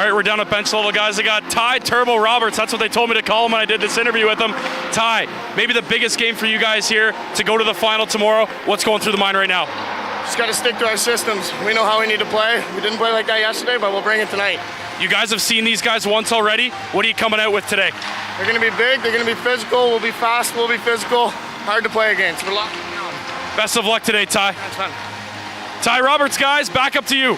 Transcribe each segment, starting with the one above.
right, we're down at bench level, guys. I got Ty Turbo Roberts. That's what they told me to call him when I did this interview with him. Ty, maybe the biggest game for you guys here to go to the final tomorrow. What's going through the mind right now? Just got to stick to our systems. We know how we need to play. We didn't play like that yesterday, but we'll bring it tonight. You guys have seen these guys once already. What are you coming out with today? They're going to be big. They're going to be physical. We'll be fast. We'll be physical. Hard to play against. We're locked down. Best of luck today, Ty. That's fun. Ty Roberts, guys, back up to you.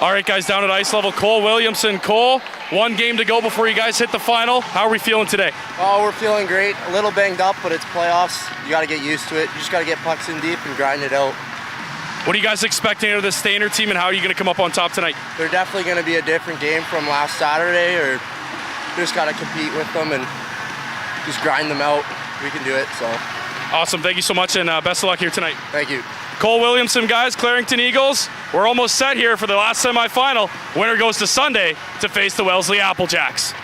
All right, guys, down at ice level, Cole Williamson. Cole, one game to go before you guys hit the final. How are we feeling today? Oh, we're feeling great. A little banged up, but it's playoffs. You got to get used to it. You just got to get pucks in deep and grind it out. What are you guys expecting out of the Stayner team, and how are you going to come up on top tonight? They're definitely going to be a different game from last Saturday, or just got to compete with them and just grind them out. We can do it, so. Awesome. Thank you so much, and best of luck here tonight. Thank you. Cole Williamson, guys, Clarington Eagles. We're almost set here for the last semifinal. Winner goes to Sunday to face the Wellesley Applejacks.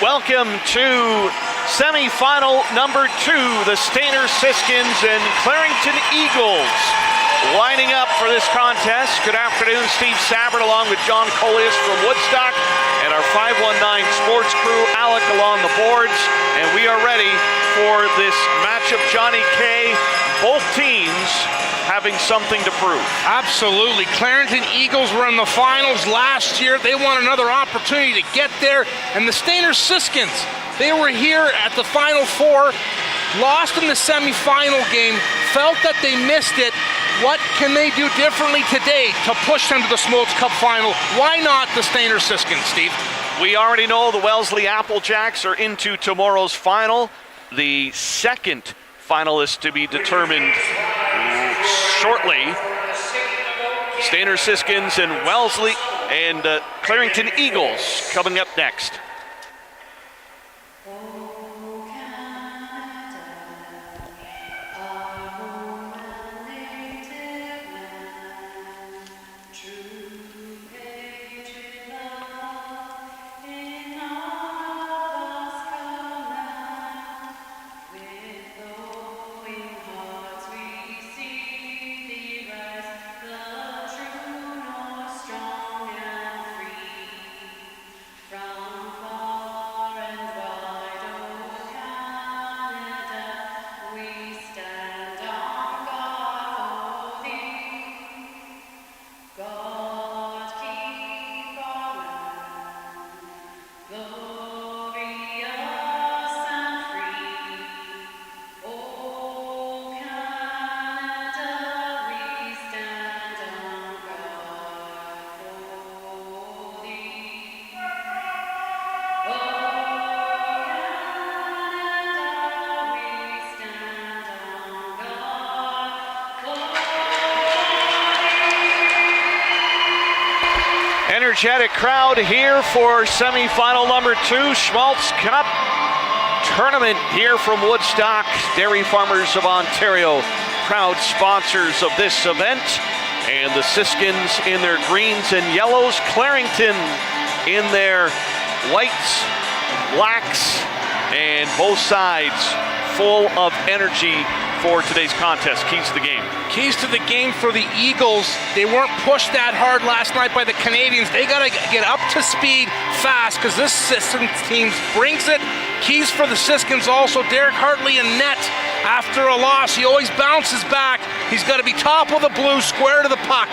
Welcome to semifinal number 2, the Stayner Siskins and Clarington Eagles lining up for this contest. Good afternoon, Steve Sabbert along with John Coleus from Woodstock and our 519 sports crew, Alec along the boards, and we are ready for this matchup. Johnny K, both teams having something to prove. Absolutely. Clarington Eagles were in the finals last year. They want another opportunity to get there. And the Stayner Siskins, they were here at the Final Four, lost in the semifinal game, felt that they missed it. What can they do differently today to push them to the Schmalz Cup final? Why not the Stayner Siskins, Steve? We already know the Wellesley Applejacks are into tomorrow's final. The second finalist to be determined shortly. Stayner Siskins and Wellesley and Clarington Eagles coming up next. Energetic crowd here for semifinal number 2, Schmalz Cup tournament here from Woodstock. Dairy Farmers of Ontario, proud sponsors of this event. And the Siskins in their greens and yellows, Clarington in their whites, blacks, and both sides full of energy for today's contest. Keys to the game. Keys to the game for the Eagles. They weren't pushed that hard last night by the Canadians. They got to get up to speed fast because this Siskins team brings it. Keys for the Siskins also, Derek Hartley in net after a loss. He always bounces back. He's got to be top of the blue, square to the puck.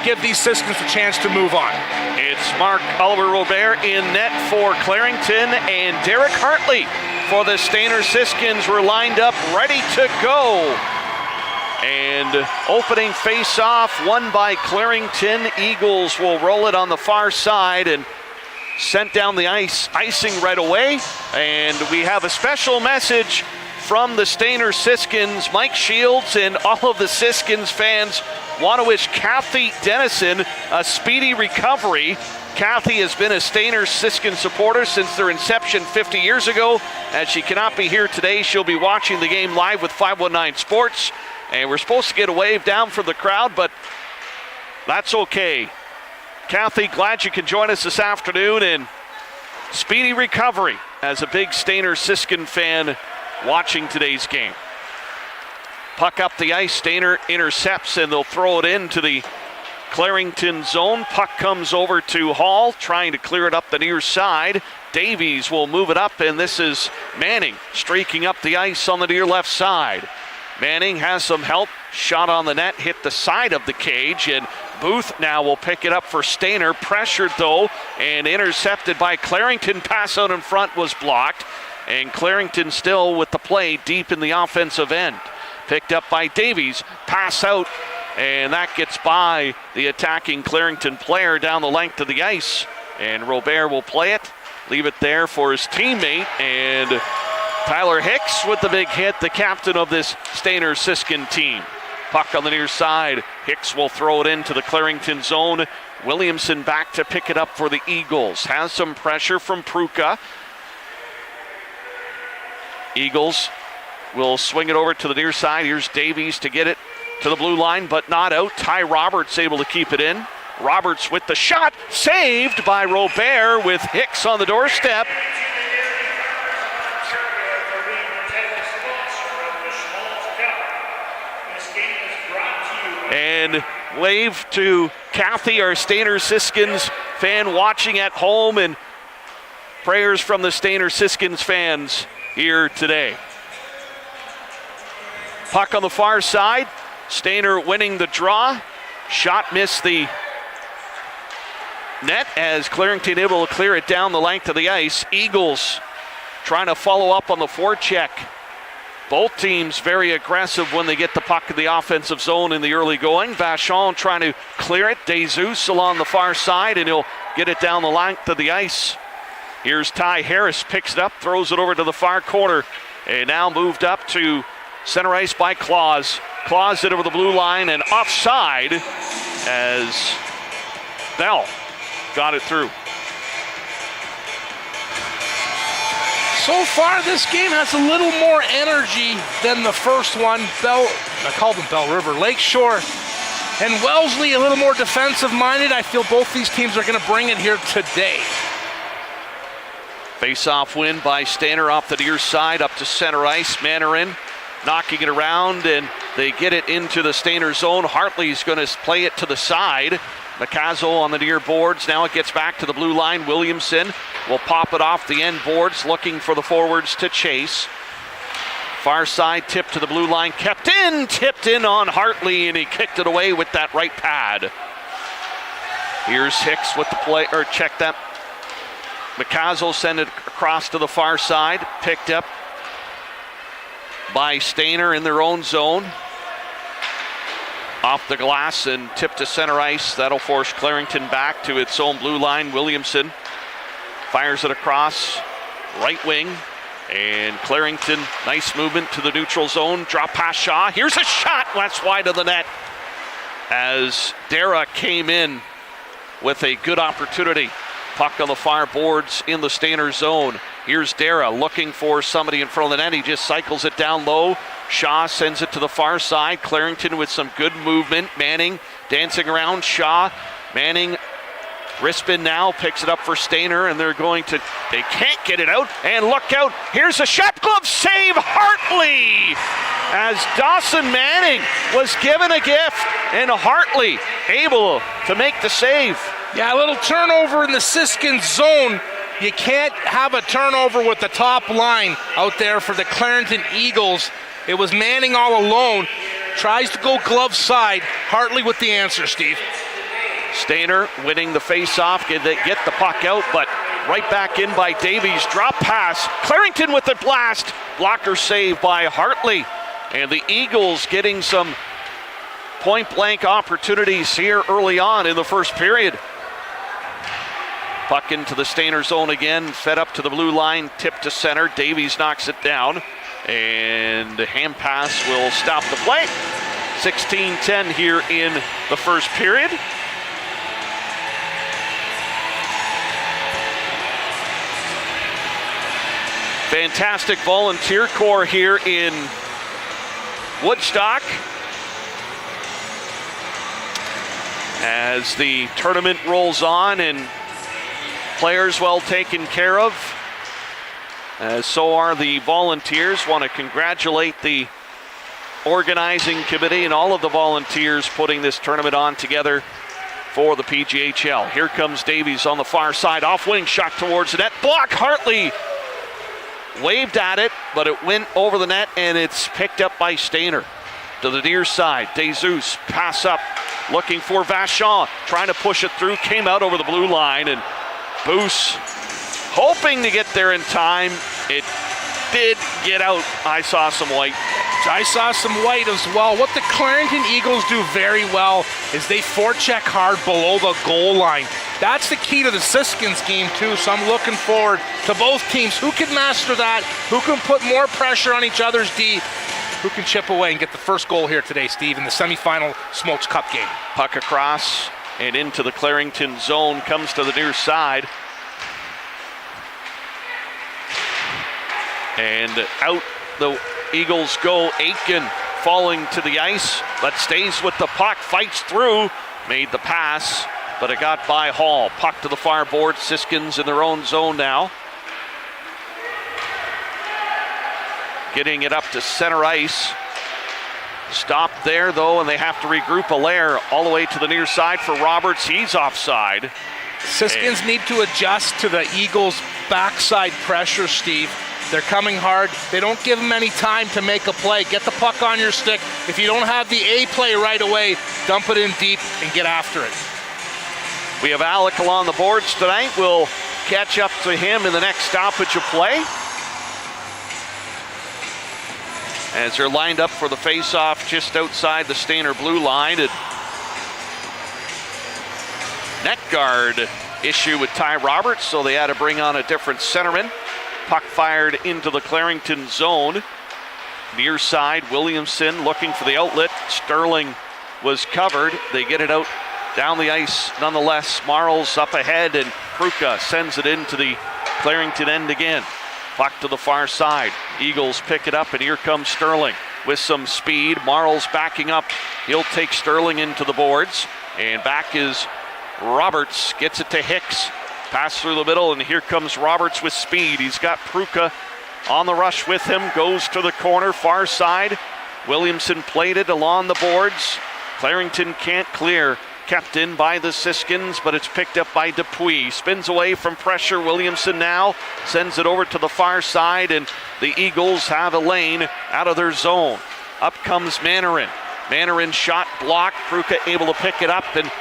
Give these Siskins a chance to move on. It's Mark Oliver Robert in net for Clarington, and Derek Hartley for the Stayner Siskins were lined up, ready to go. And opening face-off, won by Clarington. Eagles will roll it on the far side and sent down the ice, icing right away. And we have a special message from the Stayner Siskins. Mike Shields and all of the Siskins fans want to wish Kathy Dennison a speedy recovery. Kathy has been a Stayner Siskins supporter since their inception 50 years ago. As she cannot be here today, she'll be watching the game live with 519 Sports. And we're supposed to get a wave down from the crowd, but that's okay. Kathy, glad you can join us this afternoon, and speedy recovery as a big Stayner Siskin fan watching today's game. Puck up the ice, Stayner intercepts, and they'll throw it into the Clarington zone. Puck comes over to Hall, trying to clear it up the near side. Davies will move it up, and this is Manning streaking up the ice on the near left side. Manning has some help. Shot on the net, hit the side of the cage, and Booth now will pick it up for Stayner. Pressured though, and intercepted by Clarington. Pass out in front was blocked, and Clarington still with the play deep in the offensive end. Picked up by Davies. Pass out, and that gets by the attacking Clarington player down the length of the ice. And Robert will play it, leave it there for his teammate, and Tyler Hicks with the big hit, the captain of this Stayner Siskin team. Puck on the near side. Hicks will throw it into the Clarington zone. Williamson back to pick it up for the Eagles. Has some pressure from Pruka. Eagles will swing it over to the near side. Here's Davies to get it to the blue line, but not out. Ty Roberts able to keep it in. Roberts with the shot, saved by Robert with Hicks on the doorstep. And wave to Kathy, our Stayner Siskins fan watching at home, and prayers from the Stayner Siskins fans here today. Puck on the far side. Stayner winning the draw. Shot missed the net as Clarington able to clear it down the length of the ice. Eagles trying to follow up on the forecheck. Both teams very aggressive when they get the puck in the offensive zone in the early going. Vachon trying to clear it. DeJesus along the far side, and he'll get it down the length of the ice. Here's Ty Harris, picks it up, throws it over to the far corner, and now moved up to center ice by Claus. Claus it over the blue line and offside as Bell got it through. So far, this game has a little more energy than the first one. I called them Bell River, Lakeshore, and Wellesley a little more defensive-minded. I feel both these teams are going to bring it here today. Face-off win by Stayner off the near side up to center ice. Mannarin knocking it around, and they get it into the Stayner zone. Hartley's going to play it to the side. McCazel on the near boards. Now it gets back to the blue line. Williamson will pop it off the end boards, looking for the forwards to chase. Far side tip to the blue line. Tipped in on Hartley, and he kicked it away with that right pad. Here's Hicks with the play, or check that. McCazel send it across to the far side. Picked up by Stayner in their own zone. Off the glass and tipped to center ice. That'll force Clarington back to its own blue line. Williamson fires it across right wing. And Clarington, nice movement to the neutral zone. Drop past Shaw. Here's a shot. That's wide of the net as Dara came in with a good opportunity. Puck on the far boards in the Stayner zone. Here's Dara looking for somebody in front of the net. He just cycles it down low. Shaw sends it to the far side. Clarington with some good movement. Manning dancing around Shaw. Manning, Rispin now picks it up for Stayner, and they can't get it out. And look out, here's a shot, glove save, Hartley! As Dawson Manning was given a gift, and Hartley able to make the save. Yeah, a little turnover in the Siskins zone. You can't have a turnover with the top line out there for the Clarington Eagles. It was Manning all alone. Tries to go glove side. Hartley with the answer, Steve. Stayner winning the face-off, get the puck out, but right back in by Davies. Drop pass. Clarington with the blast. Blocker save by Hartley. And the Eagles getting some point-blank opportunities here early on in the first period. Puck into the Stayner zone again, fed up to the blue line, tipped to center. Davies knocks it down, and the hand pass will stop the play. 16-10 here in the first period. Fantastic volunteer corps here in Woodstock as the tournament rolls on, and players well taken care of, as so are the volunteers. Want to congratulate the organizing committee and all of the volunteers putting this tournament on together for the PGHL. Here comes Davies on the far side, off wing shot towards the net, block. Hartley waved at it, but it went over the net, and it's picked up by Stayner. To the near side, DeJesus pass up, looking for Vachon, trying to push it through, came out over the blue line, and Boos hoping to get there in time. It did get out. I saw some white. I saw some white as well. What the Clarington Eagles do very well is they forecheck hard below the goal line. That's the key to the Siskins game too, so I'm looking forward to both teams. Who can master that? Who can put more pressure on each other's D? Who can chip away and get the first goal here today, Steve, in the semifinal Schmalz Cup game? Puck across and into the Clarington zone, comes to the near side. And out the Eagles go. Aitken falling to the ice, but stays with the puck, fights through, made the pass, but it got by Hall. Puck to the far board, Siskins in their own zone now. Getting it up to center ice. Stopped there, though, and they have to regroup. Allaire all the way to the near side for Roberts. He's offside. Siskins need to adjust to the Eagles' backside pressure, Steve. They're coming hard. They don't give them any time to make a play. Get the puck on your stick. If you don't have the A play right away, dump it in deep and get after it. We have Alec along the boards tonight. We'll catch up to him in the next stoppage of play. As they're lined up for the face-off just outside the Stayner blue line. And net guard issue with Ty Roberts, so they had to bring on a different centerman. Puck fired into the Clarington zone. Near side, Williamson looking for the outlet. Sterling was covered. They get it out down the ice nonetheless. Marles up ahead, and Pruka sends it into the Clarington end again. Puck to the far side. Eagles pick it up, and here comes Sterling with some speed. Marles backing up. He'll take Sterling into the boards. And back is Roberts. Gets it to Hicks. Pass through the middle, and here comes Roberts with speed. He's got Pruka on the rush with him. Goes to the corner, far side. Williamson played it along the boards. Clarington can't clear. Kept in by the Siskins, but it's picked up by Dupuis. Spins away from pressure. Williamson now sends it over to the far side, and the Eagles have a lane out of their zone. Up comes Manarin. Manarin shot blocked. Pruka able to pick it up and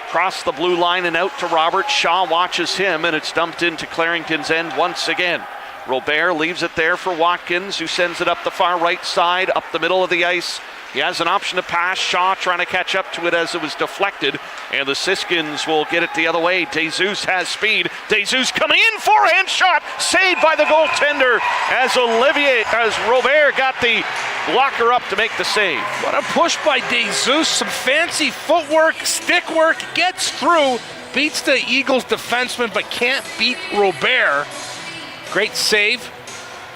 cross the blue line and out to Roberts. Shaw watches him, and it's dumped into Clarington's end once again. Robert leaves it there for Watkins, who sends it up the far right side, up the middle of the ice. He has an option to pass. Shaw trying to catch up to it as it was deflected, and the Siskins will get it the other way. DeZeus has speed. DeZeus coming in, forehand shot, saved by the goaltender as Robert got the blocker up to make the save. What a push by DeZeus. Some fancy footwork, stick work, gets through, beats the Eagles defenseman, but can't beat Robert. Great save.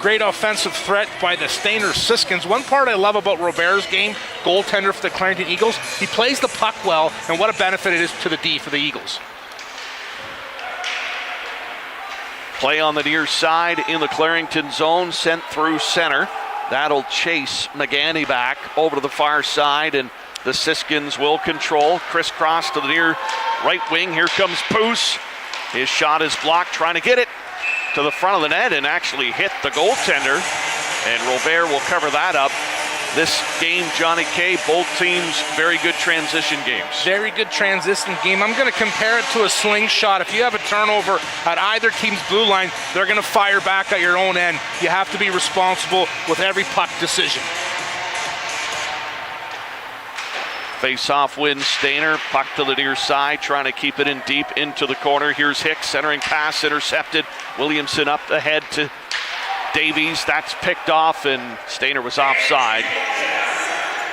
Great offensive threat by the Stayner Siskins. One part I love about Robert's game, goaltender for the Clarington Eagles, he plays the puck well, and what a benefit it is to the D for the Eagles. Play on the near side in the Clarington zone, sent through center. That'll chase McGanny back over to the far side, and the Siskins will control. Crisscross to the near right wing. Here comes Poos. His shot is blocked, trying to get it to the front of the net and actually hit the goaltender, and Robert will cover that up. This game, Johnny K, both teams very good transition games. Very good transition game. I'm going to compare it to a slingshot. If you have a turnover at either team's blue line, they're going to fire back at your own end. You have to be responsible with every puck decision. Face-off wins Stayner. Puck to the near side, trying to keep it in deep into the corner. Here's Hicks, centering pass, intercepted. Williamson up ahead to Davies. That's picked off, and Stayner was offside.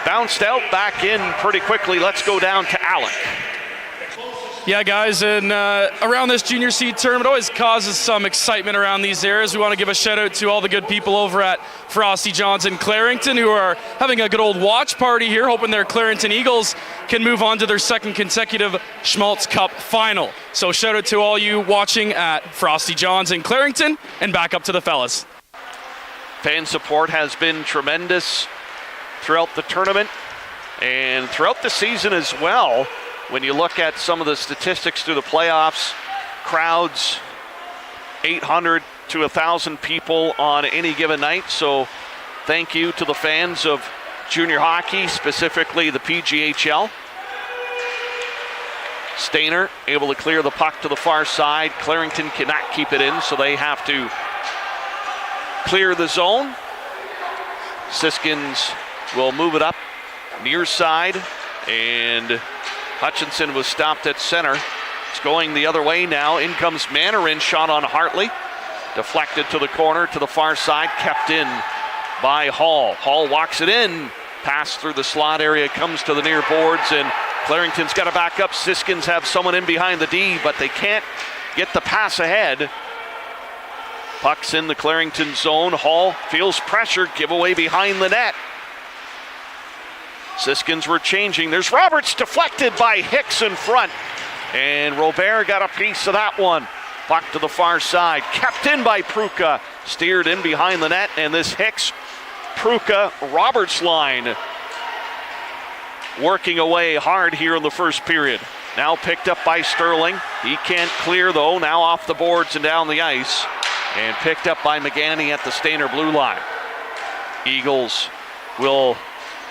Bounced out, back in pretty quickly. Let's go down to Alec. Yeah, guys, and around this junior C tournament, it always causes some excitement around these areas. We want to give a shout out to all the good people over at Frosty John's in Clarington who are having a good old watch party here, hoping their Clarington Eagles can move on to their second consecutive Schmalz Cup final. So shout out to all you watching at Frosty John's in Clarington, and back up to the fellas. Fan support has been tremendous throughout the tournament and throughout the season as well. When you look at some of the statistics through the playoffs, crowds 800 to 1,000 people on any given night. So thank you to the fans of junior hockey, specifically the PGHL. Stayner able to clear the puck to the far side. Clarington cannot keep it in, so they have to clear the zone. Siskins will move it up near side, and Hutchinson was stopped at center. It's going the other way now. In comes Manarin, shot on Hartley. Deflected to the corner, to the far side, kept in by Hall. Hall walks it in. Pass through the slot area, comes to the near boards, and Clarington's got to back up. Siskins have someone in behind the D, but they can't get the pass ahead. Puck's in the Clarington zone. Hall feels pressure, giveaway behind the net. Siskins were changing. There's Roberts, deflected by Hicks in front. And Robert got a piece of that one. Puck to the far side, kept in by Pruka. Steered in behind the net, and this Hicks, Pruka, Roberts line working away hard here in the first period. Now picked up by Sterling. He can't clear though, now off the boards and down the ice. And picked up by McGanny at the Stayner blue line. Eagles will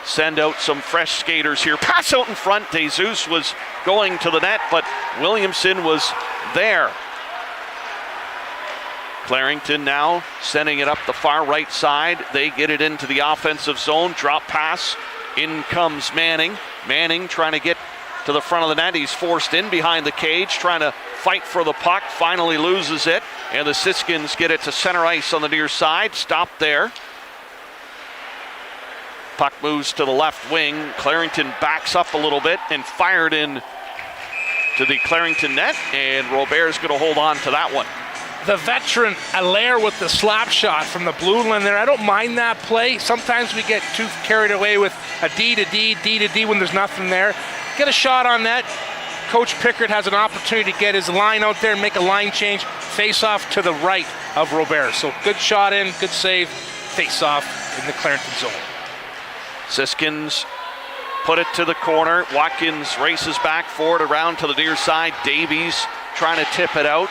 send out some fresh skaters here. Pass out in front. Jesus was going to the net, but Williamson was there. Clarington now sending it up the far right side. They get it into the offensive zone. Drop pass. In comes Manning. Manning trying to get to the front of the net. He's forced in behind the cage, trying to fight for the puck. Finally loses it. And the Siskins get it to center ice on the near side. Stop there. Puck moves to the left wing. Clarington backs up a little bit and fired in to the Clarington net. And Robert's going to hold on to that one. The veteran Allaire with the slap shot from the blue line there. I don't mind that play. Sometimes we get too carried away with a D to D when there's nothing there. Get a shot on net. Coach Pickard has an opportunity to get his line out there and make a line change. Face off to the right of Robert. So good shot in, good save. Face off in the Clarington zone. Siskins put it to the corner. Watkins races back forward around to the near side. Davies trying to tip it out.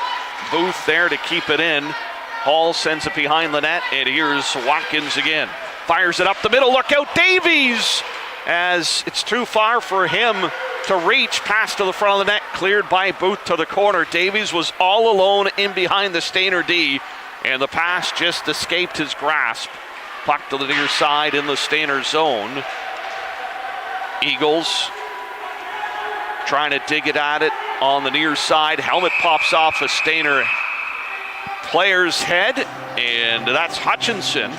Booth there to keep it in. Hall sends it behind the net, and here's Watkins again. Fires it up the middle. Look out, Davies! As it's too far for him to reach. Pass to the front of the net, cleared by Booth to the corner. Davies was all alone in behind the Stayner D, and the pass just escaped his grasp. Puck to the near side in the Stayner zone. Eagles trying to dig it at it on the near side. Helmet pops off a Stayner player's head, and that's Hutchinson.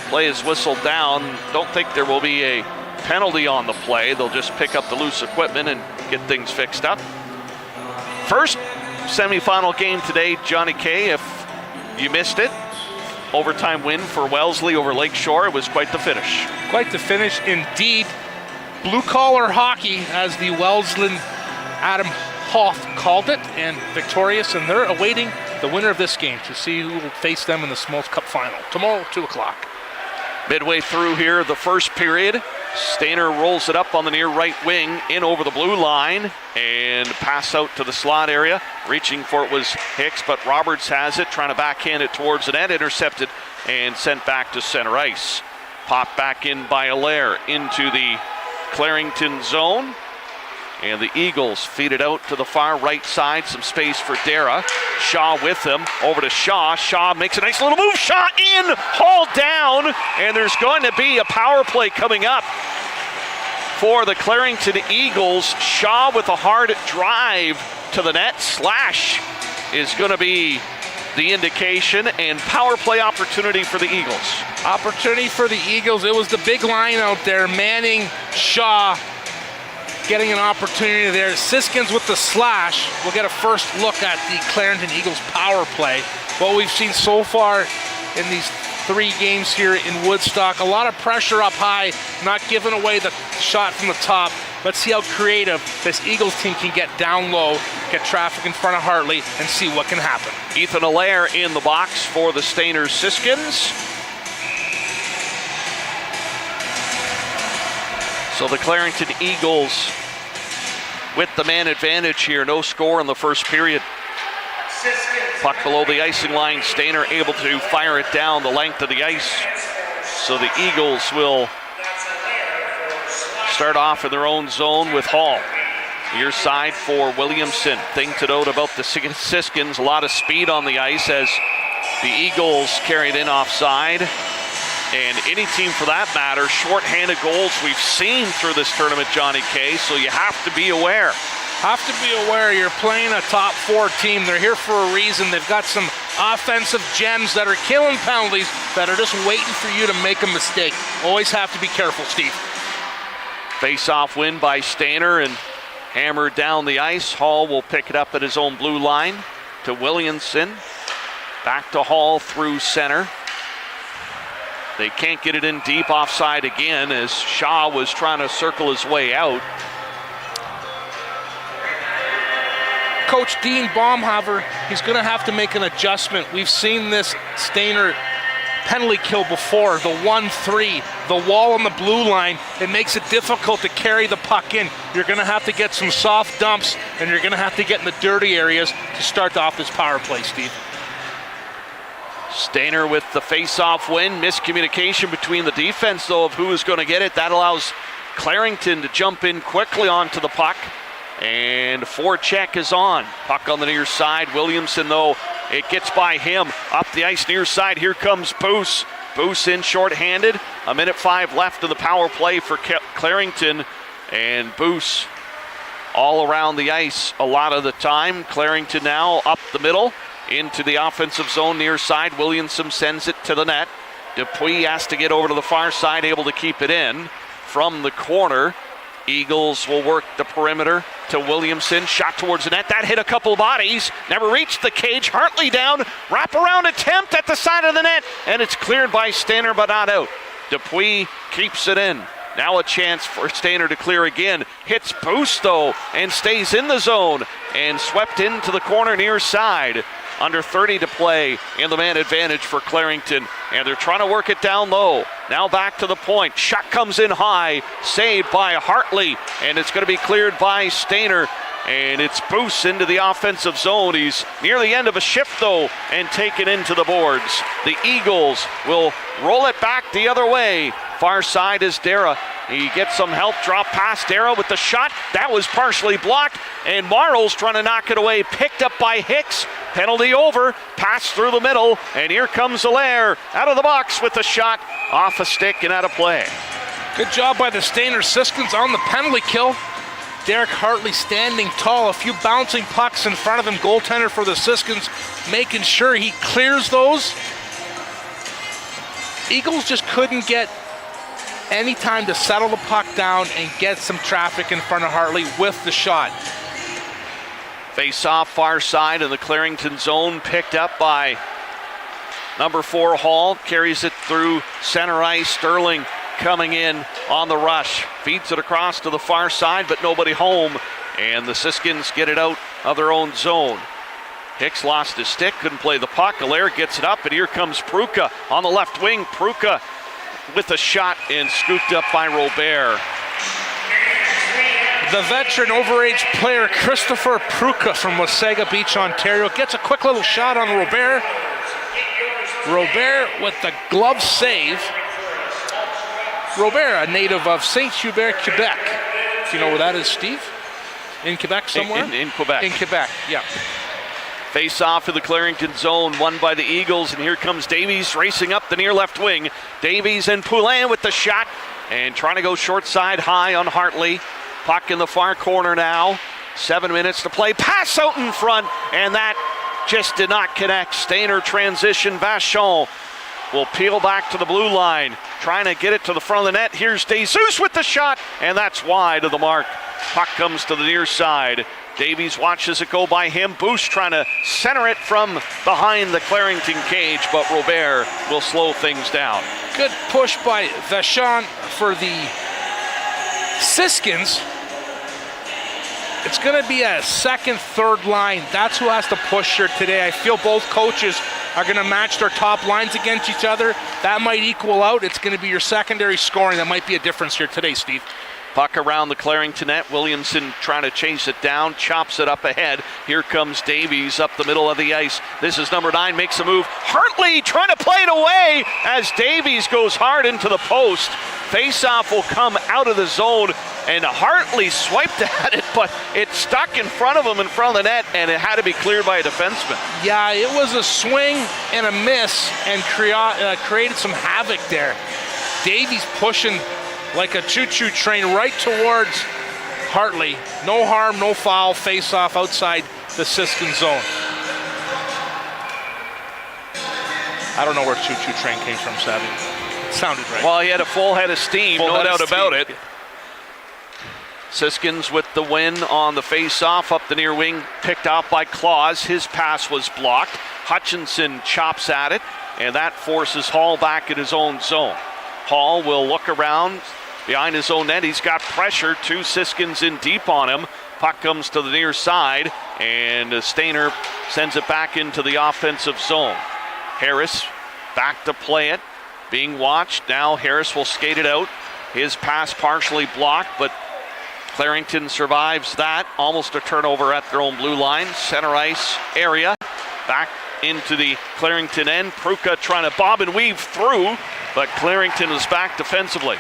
Play is whistled down. Don't think there will be a penalty on the play. They'll just pick up the loose equipment and get things fixed up. First semifinal game today, Johnny K, if you missed it. Overtime win for Wellesley over Lakeshore. It was quite the finish. Quite the finish indeed. Blue-collar hockey, as the Wellesley Adam Hoth called it, and victorious, and they're awaiting the winner of this game to see who will face them in the Schmalz Cup final tomorrow, 2 o'clock. Midway through here, the first period, Stayner rolls it up on the near right wing, in over the blue line, and pass out to the slot area. Reaching for it was Hicks, but Roberts has it, trying to backhand it towards the net, intercepted and sent back to center ice. Popped back in by Allaire into the Clarington zone, and the Eagles feed it out to the far right side. Some space for Dara. Shaw with him, over to Shaw. Shaw makes a nice little move. Shaw in, hauled down, and there's going to be a power play coming up for the Clarington Eagles. Shaw with a hard drive to the net. Slash is going to be the indication, and power play opportunity for the Eagles. Opportunity for the Eagles. It was the big line out there. Manning, Shaw getting an opportunity there. Siskins with the slash. We'll get a first look at the Clarington Eagles power play. What we've seen so far in these 3 games here in Woodstock, a lot of pressure up high, not giving away the shot from the top. Let's see how creative this Eagles team can get down low, get traffic in front of Hartley, and see what can happen. Ethan Allaire in the box for the Stayner Siskins. So the Clarington Eagles with the man advantage here. No score in the first period. Puck below the icing line. Stayner able to fire it down the length of the ice. So the Eagles will start off in their own zone with Hall. Near side for Williamson. Thing to note about the Siskins, a lot of speed on the ice as the Eagles carried in offside. And any team for that matter, short-handed goals we've seen through this tournament, Johnny K, so you have to be aware. Have to be aware you're playing a top 4 team. They're here for a reason. They've got some offensive gems that are killing penalties that are just waiting for you to make a mistake. Always have to be careful, Steve. Face-off win by Stayner and hammered down the ice. Hall will pick it up at his own blue line to Williamson. Back to Hall through center. They can't get it in deep offside again as Shaw was trying to circle his way out. Coach Dean Baumhover, he's going to have to make an adjustment. We've seen this Stayner penalty kill before, the 1-3, the wall on the blue line. It makes it difficult to carry the puck in. You're going to have to get some soft dumps, and you're going to have to get in the dirty areas to start off this power play, Steve. Stayner with the face-off win. Miscommunication between the defense, though, of who is going to get it. That allows Clarington to jump in quickly onto the puck. And forecheck is on. Puck on the near side. Williamson, though, it gets by him. Up the ice near side. Here comes Boos. Boos in shorthanded. 1:05 left in the power play for Clarington. And Boos all around the ice a lot of the time. Clarington now up the middle into the offensive zone near side. Williamson sends it to the net. Dupuis has to get over to the far side, able to keep it in from the corner. Eagles will work the perimeter to Williamson. Shot towards the net. That hit a couple bodies. Never reached the cage. Hartley down. Wraparound attempt at the side of the net. And it's cleared by Stayner, but not out. Dupuis keeps it in. Now a chance for Stayner to clear again. Hits Boost, though, and stays in the zone. And swept into the corner near side. Under 30 to play in the man advantage for Clarington. And they're trying to work it down low. Now back to the point. Shot comes in high. Saved by Hartley. And it's going to be cleared by Stayner. And it's Boos into the offensive zone. He's near the end of a shift, though, and taken into the boards. The Eagles will roll it back the other way. Far side is Dara. He gets some help. Drop past Dara with the shot. That was partially blocked. And Marl's trying to knock it away. Picked up by Hicks. Penalty over. Pass through the middle. And here comes Allaire out of the box with the shot. Off a stick and out of play. Good job by the Stayner Siskins on the penalty kill. Derek Hartley standing tall, a few bouncing pucks in front of him. Goaltender for the Siskins making sure he clears those. Eagles just couldn't get any time to settle the puck down and get some traffic in front of Hartley with the shot. Face off far side in the Clarington zone, picked up by number 4 Hall. Carries it through center ice. Sterling coming in on the rush. Feeds it across to the far side, but nobody home. And the Siskins get it out of their own zone. Hicks lost his stick, couldn't play the puck. Allaire gets it up, and here comes Pruka on the left wing. Pruka with a shot and scooped up by Robert. The veteran overage player Christopher Pruka from Wasaga Beach, Ontario, gets a quick little shot on Robert. Robert with the glove save. Robert, a native of Saint-Hubert, Quebec. Do you know where that is, Steve? In Quebec somewhere? In Quebec. In Quebec, yeah. Face off to the Clarington zone, won by the Eagles, and here comes Davies racing up the near left wing. Davies and Poulin with the shot, and trying to go short side high on Hartley. Puck in the far corner now. 7 minutes to play. Pass out in front, and that just did not connect. Stayner transition. Vachon will peel back to the blue line, trying to get it to the front of the net. Here's DeZeus with the shot, and that's wide of the mark. Puck comes to the near side. Davies watches it go by him. Boost trying to center it from behind the Clarington cage, but Robert will slow things down. Good push by Vachon for the Siskins. It's going to be a second, third line. That's who has to push here today. I feel both coaches are going to match their top lines against each other. That might equal out. It's going to be your secondary scoring. That might be a difference here today, Steve. Puck around the Clarington net. Williamson trying to chase it down, chops it up ahead. Here comes Davies up the middle of the ice. This is number 9, makes a move. Hartley trying to play it away as Davies goes hard into the post. Faceoff will come out of the zone, and Hartley swiped at it, but it stuck in front of him in front of the net, and it had to be cleared by a defenseman. Yeah, it was a swing and a miss, and created some havoc there. Davies pushing like a choo-choo train right towards Hartley. No harm, no foul, face-off outside the Siskin zone. I don't know where choo-choo train came from, Savvy. It sounded right. Well, he had a full head of steam, no doubt about it. Siskins with the win on the face-off up the near wing, picked off by Claus. His pass was blocked. Hutchinson chops at it, and that forces Hall back in his own zone. Hall will look around behind his own net. He's got pressure. 2 Siskins in deep on him. Puck comes to the near side, and Stayner sends it back into the offensive zone. Harris back to play it. Being watched. Now Harris will skate it out. His pass partially blocked, but Clarington survives that. Almost a turnover at their own blue line. Center ice area. Back into the Clarington end. Pruka trying to bob and weave through, but Clarington is back defensively.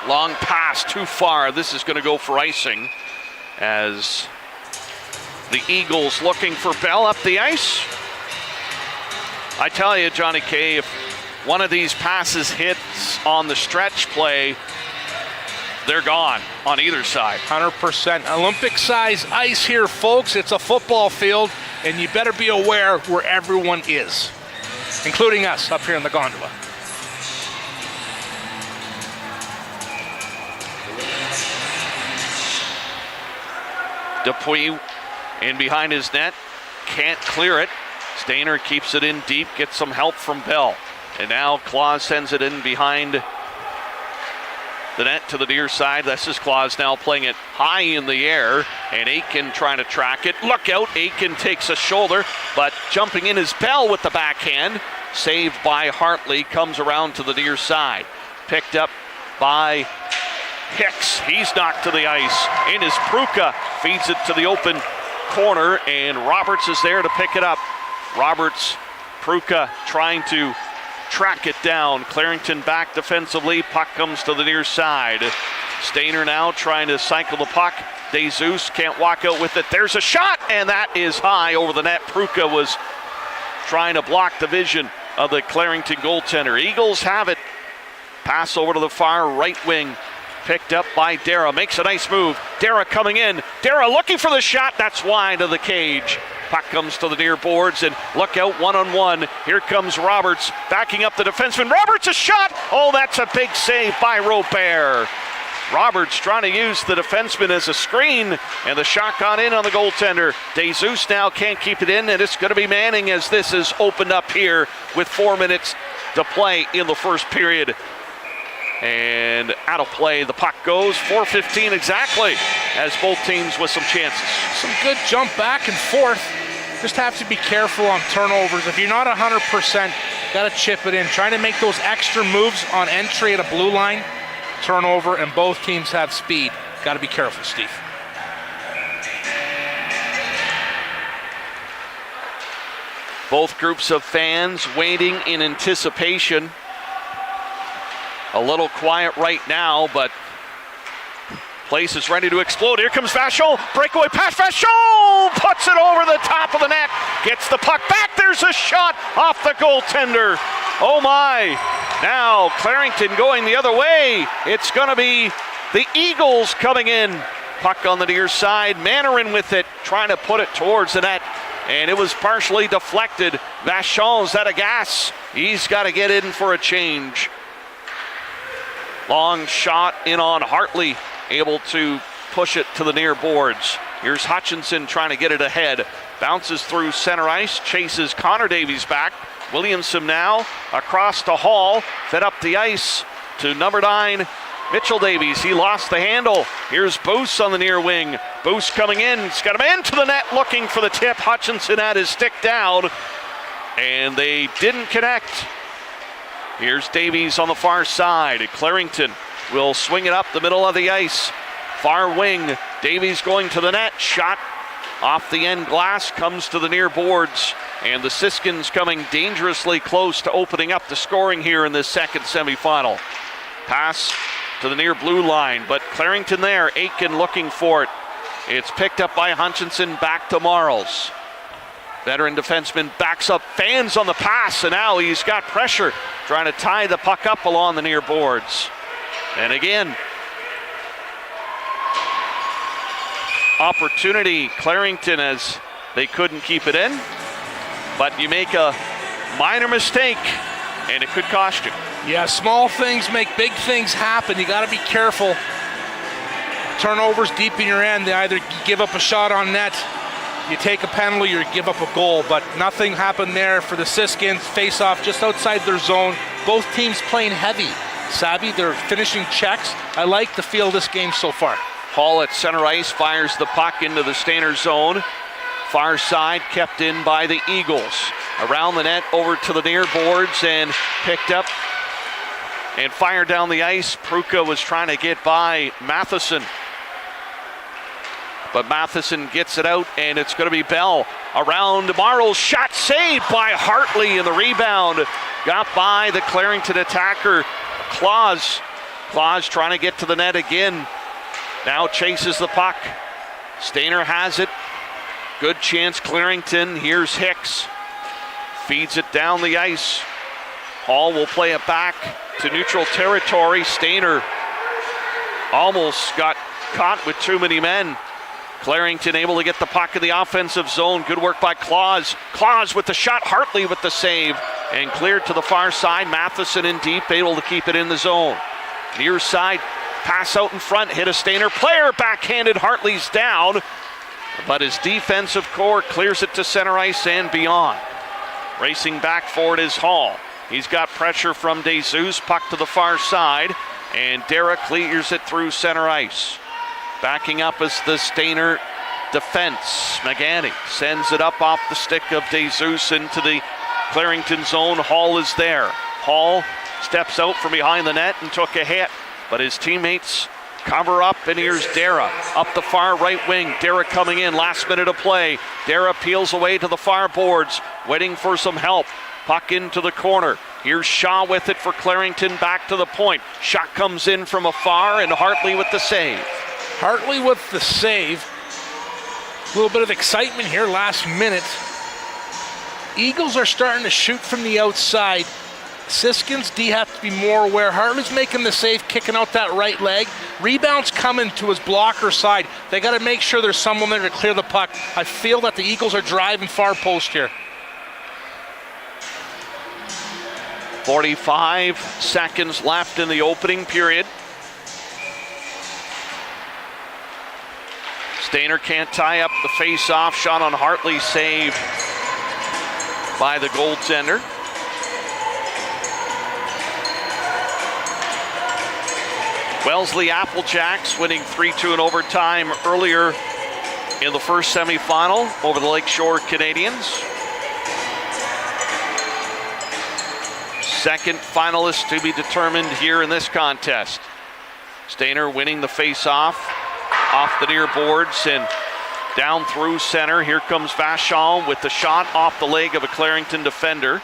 Long pass too far. This is going to go for icing as the Eagles looking for Bell up the ice. I tell you, Johnny K, if one of these passes hits on the stretch play, they're gone on either side. 100%. Olympic-size ice here, folks. It's a football field, and you better be aware where everyone is, including us up here in the gondola. Dupuis in behind his net, can't clear it. Stayner keeps it in deep, gets some help from Bell. And now Claus sends it in behind the net to the near side. This is Claus now playing it high in the air, and Aitken trying to track it. Look out, Aitken takes a shoulder, but jumping in is Bell with the backhand. Saved by Hartley, comes around to the near side. Picked up by Hicks. He's knocked to the ice. In is Pruka, feeds it to the open corner, and Roberts is there to pick it up. Roberts, Pruka trying to track it down. Clarington back defensively. Puck comes to the near side. Stayner now trying to cycle the puck. DeZeus can't walk out with it. There's a shot, and that is high over the net. Pruka was trying to block the vision of the Clarington goaltender. Eagles have it. Pass over to the far right wing. Picked up by Dara. Makes a nice move. Dara coming in. Dara looking for the shot. That's wide of the cage. Puck comes to the near boards, and look out, one-on-one. Here comes Roberts, backing up the defenseman. Roberts, a shot! Oh, that's a big save by Robert. Roberts trying to use the defenseman as a screen, and the shot got in on the goaltender. DeZeus now can't keep it in, and it's going to be Manning as this is opened up here with 4 minutes to play in the first period. And out of play, the puck goes. 4:15 exactly, as both teams with some chances. Some good jump back and forth. Just have to be careful on turnovers. If you're not 100%, got to chip it in. Trying to make those extra moves on entry at a blue line, turnover, and both teams have speed. Got to be careful, Steve. Both groups of fans waiting in anticipation. A little quiet right now, but place is ready to explode. Here comes Vachon. Breakaway pass. Vachon puts it over the top of the net. Gets the puck back. There's a shot off the goaltender. Oh my. Now Clarington going the other way. It's going to be the Eagles coming in. Puck on the near side. Manarin with it, trying to put it towards the net. And it was partially deflected. Vachon's out of gas. He's got to get in for a change. Long shot in on Hartley, able to push it to the near boards. Here's Hutchinson trying to get it ahead. Bounces through center ice, chases Connor Davies back. Williamson now across the hall, fed up the ice to number 9, Mitchell Davies. He lost the handle. Here's Boos on the near wing. Boos coming in, he's got him into the net looking for the tip. Hutchinson had his stick down, and they didn't connect. Here's Davies on the far side. Clarington will swing it up the middle of the ice. Far wing, Davies going to the net. Shot off the end glass, comes to the near boards. And the Siskins coming dangerously close to opening up the scoring here in this second semifinal. Pass to the near blue line, but Clarington there. Aitken looking for it. It's picked up by Hutchinson, back to Marles. Veteran defenseman backs up, fans on the pass, and now he's got pressure, trying to tie the puck up along the near boards. And again, opportunity, Clarington, as they couldn't keep it in. But you make a minor mistake, and it could cost you. Yeah, small things make big things happen. You got to be careful. Turnovers deep in your end, they either give up a shot on net, you take a penalty, or you give up a goal, but nothing happened there for the Siskins. Face off just outside their zone. Both teams playing heavy. Savvy, they're finishing checks. I like the feel of this game so far. Hall at center ice fires the puck into the Stayner zone. Far side kept in by the Eagles. Around the net, over to the near boards, and picked up and fired down the ice. Pruka was trying to get by Matheson, but Matheson gets it out, and it's going to be Bell. Around Marl's shot, saved by Hartley, and the rebound got by the Clarington attacker, Claus. Claus trying to get to the net again. Now chases the puck. Stayner has it. Good chance, Clarington. Here's Hicks. Feeds it down the ice. Hall will play it back to neutral territory. Stayner almost got caught with too many men. Clarington able to get the puck in the offensive zone. Good work by Claus. Claus with the shot. Hartley with the save. And cleared to the far side. Matheson in deep, able to keep it in the zone. Near side, pass out in front. Hit a Stayner player. Backhanded. Hartley's down. But his defensive core clears it to center ice and beyond. Racing back forward is Hall. He's got pressure from DeZeus. Puck to the far side. And Derek clears it through center ice. Backing up is the Stayner defense. Magani sends it up off the stick of DeZeus into the Clarington zone. Hall is there. Hall steps out from behind the net and took a hit, but his teammates cover up, and here's Dara up the far right wing. Dara coming in, last minute of play. Dara peels away to the far boards, waiting for some help. Puck into the corner. Here's Shaw with it for Clarington, back to the point. Shot comes in from afar, and Hartley with the save. Hartley with the save. A little bit of excitement here last minute. Eagles are starting to shoot from the outside. Siskins, D have to be more aware. Hartley's making the save, kicking out that right leg. Rebounds coming to his blocker side. They got to make sure there's someone there to clear the puck. I feel that the Eagles are driving far post here. 45 seconds left in the opening period. Stayner can't tie up the face-off. Shot on Hartley, saved by the goaltender. Wellesley Applejacks winning 3-2 in overtime earlier in the first semifinal over the Lakeshore Canadians. Second finalist to be determined here in this contest. Stayner winning the face-off off the near boards and down through center. Here comes Vachon with the shot off the leg of a Clarington defender.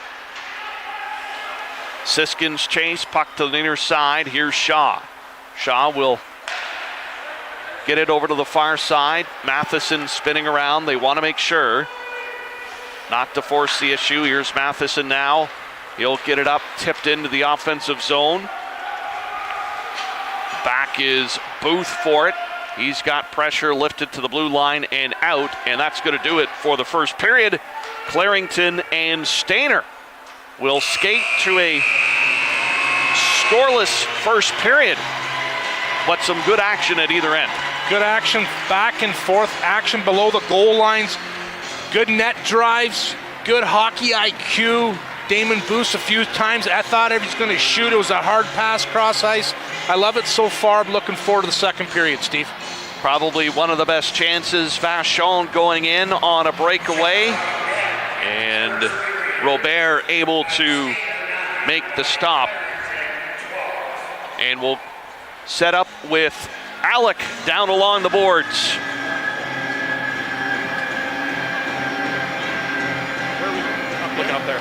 Siskins chase, puck to the near side. Here's Shaw. Shaw will get it over to the far side. Matheson spinning around. They want to make sure not to force the issue. Here's Matheson now. He'll get it up, tipped into the offensive zone. Back is Booth for it. He's got pressure, lifted to the blue line and out, and that's going to do it for the first period. Clarington and Stayner will skate to a scoreless first period, but some good action at either end. Good action, back and forth action below the goal lines. Good net drives, good hockey IQ. Damon Booth a few times. I thought he was going to shoot. It was a hard pass cross ice. I love it so far. I'm looking forward to the second period, Steve. Probably one of the best chances. Vachon going in on a breakaway. And Robert able to make the stop. And we'll set up with Alec down along the boards. Looking up there.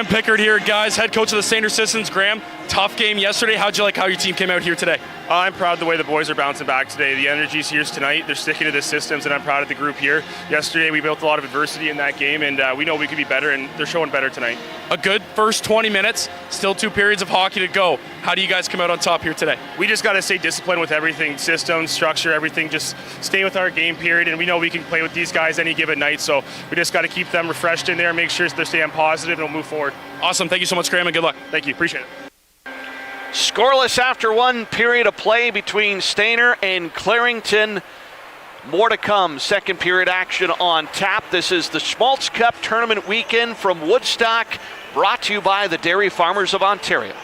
Graham Pickard here, guys, head coach of the Stayner Siskins. Graham, tough game yesterday. How'd you like how your team came out here today? I'm proud of the way the boys are bouncing back today. The energy's here tonight. They're sticking to the systems, and I'm proud of the group here. Yesterday, we built a lot of adversity in that game, and we know we could be better, and they're showing better tonight. A good first 20 minutes, still 2 periods of hockey to go. How do you guys come out on top here today? We just got to stay disciplined with everything, systems, structure, everything. Just stay with our game period, and we know we can play with these guys any given night, so we just got to keep them refreshed in there, make sure they're staying positive, and we'll move forward. Awesome. Thank you so much, Graham, and good luck. Thank you. Appreciate it. Scoreless after 1 period of play between Stayner and Clarington. More to come. Second period action on tap. This is the Schmalz Cup tournament weekend from Woodstock, brought to you by the Dairy Farmers of Ontario.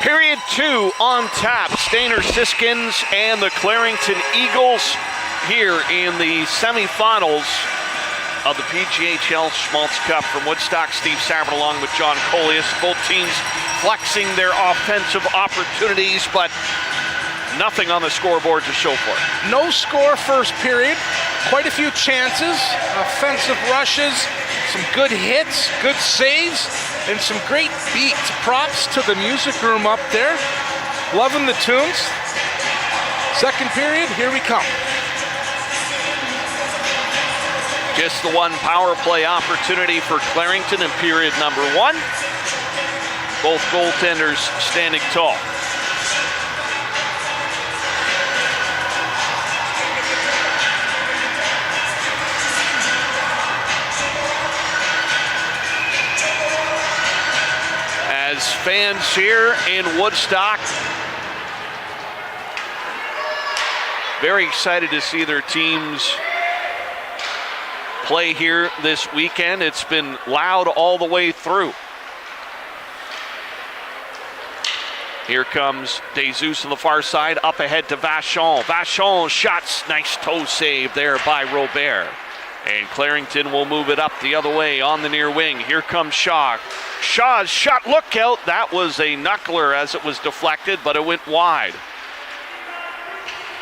Period 2 on tap. Stayner Siskins and the Clarington Eagles here in the semifinals of the PGHL Schmalz Cup from Woodstock. Steve Safford along with John Coleus. Both teams flexing their offensive opportunities, but nothing on the scoreboard to show for it. No score first period. Quite a few chances, offensive rushes, some good hits, good saves, and some great beats. Props to the music room up there. Loving the tunes. Second period, here we come. Just the one power play opportunity for Clarington in period number 1. Both goaltenders standing tall. As fans here in Woodstock, very excited to see their teams play here this weekend. It's been loud all the way through. Here comes DeZeus on the far side, up ahead to Vachon. Vachon shots, nice toe save there by Robert. And Clarington will move it up the other way on the near wing. Here comes Shaw. Shaw's shot, look out. That was a knuckler as it was deflected, but it went wide.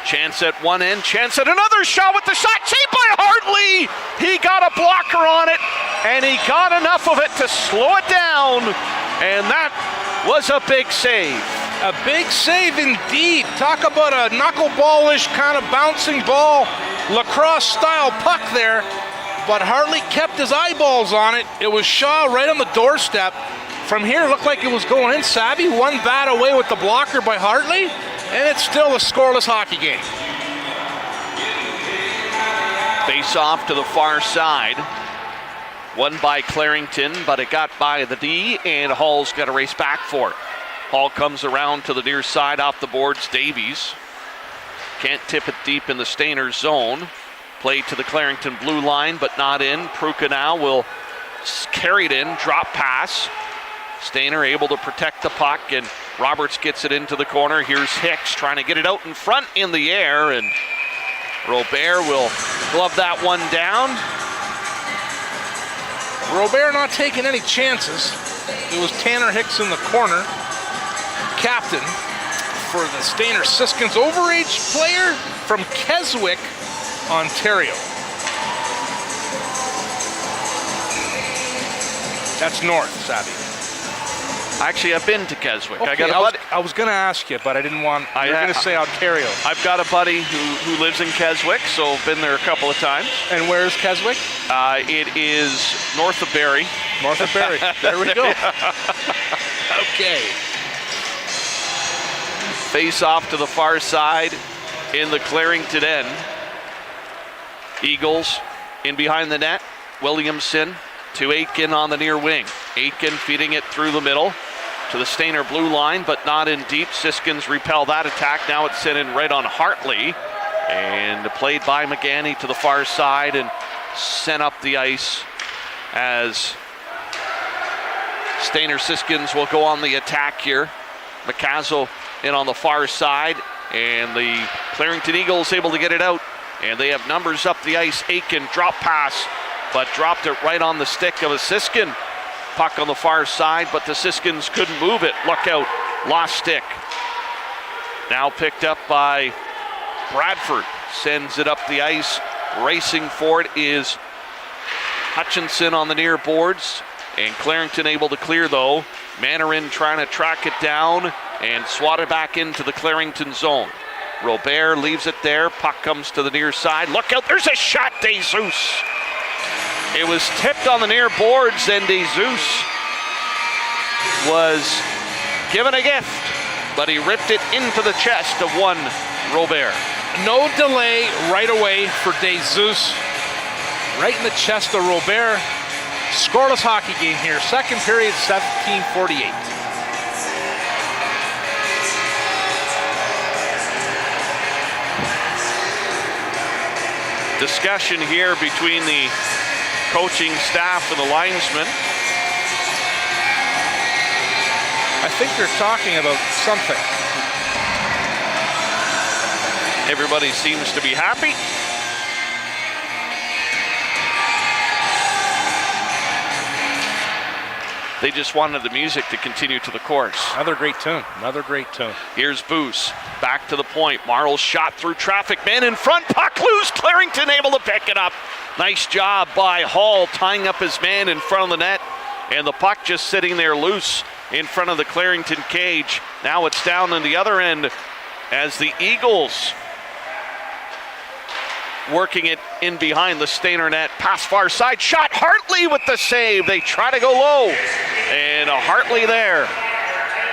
Chance at one end, chance at another shot with the shot, saved by Hartley. He got a blocker on it, and he got enough of it to slow it down, and that was a big save. A big save indeed. Talk about a knuckleballish kind of bouncing ball, lacrosse-style puck there, but Hartley kept his eyeballs on it. It was Shaw right on the doorstep. From here, it looked like it was going in. Savvy, one bat away with the blocker by Hartley, and it's still a scoreless hockey game. Face off to the far side. Won by Clarington, but it got by the D, and Hall's got to race back for it. Hall comes around to the near side off the boards. Davies can't tip it deep in the Stayner zone. Play to the Clarington blue line, but not in. Pruka now will carry it in, drop pass. Stayner able to protect the puck, and Roberts gets it into the corner. Here's Hicks trying to get it out in front in the air, and Robert will glove that one down. Robert not taking any chances. It was Tanner Hicks in the corner. Captain for the Stayner Siskins, overage player from Keswick, Ontario. That's north, Savvy. Actually, I've been to Keswick. Okay, I got a buddy. I was going to ask you, but I didn't want. You were going to say Ontario. I've got a buddy who lives in Keswick, so I've been there a couple of times. And where's Keswick? It is north of Barrie. North of Barrie. There we go. Okay. Face off to the far side in the Clarington end. Eagles in behind the net. Williamson to Aitken on the near wing. Aitken feeding it through the middle to the Stayner blue line, but not in deep. Siskins repel that attack. Now it's sent in right on Hartley, and played by McGanny to the far side and sent up the ice as Stayner Siskins will go on the attack here. McCazel in on the far side, and the Clarington Eagles able to get it out, and they have numbers up the ice. Aitken drop pass, but dropped it right on the stick of a Siskin. Puck on the far side, but the Siskins couldn't move it. Look out, lost stick. Now picked up by Bradford, sends it up the ice. Racing for it is Hutchinson on the near boards, and Clarington able to clear though. Manarin trying to track it down and swat it back into the Clarington zone. Robert leaves it there. Puck comes to the near side. Look out, there's a shot, DeZeus. It was tipped on the near boards, and DeZeus was given a gift, but he ripped it into the chest of one Robert. No delay right away for DeZeus. Right in the chest of Robert. Scoreless hockey game here. Second period, 17:48. Discussion here between the coaching staff and the linesmen. I think they're talking about something. Everybody seems to be happy. They just wanted the music to continue to the course. Another great tune. Another great tune. Here's Boos. Back to the point. Marl's shot through traffic. Man in front. Puck loose. Clarington able to pick it up. Nice job by Hall tying up his man in front of the net. And the puck just sitting there loose in front of the Clarington cage. Now it's down on the other end as the Eagles working it in behind the Stayner net. Pass far side. Shot. Hartley with the save. They try to go low. And a Hartley there.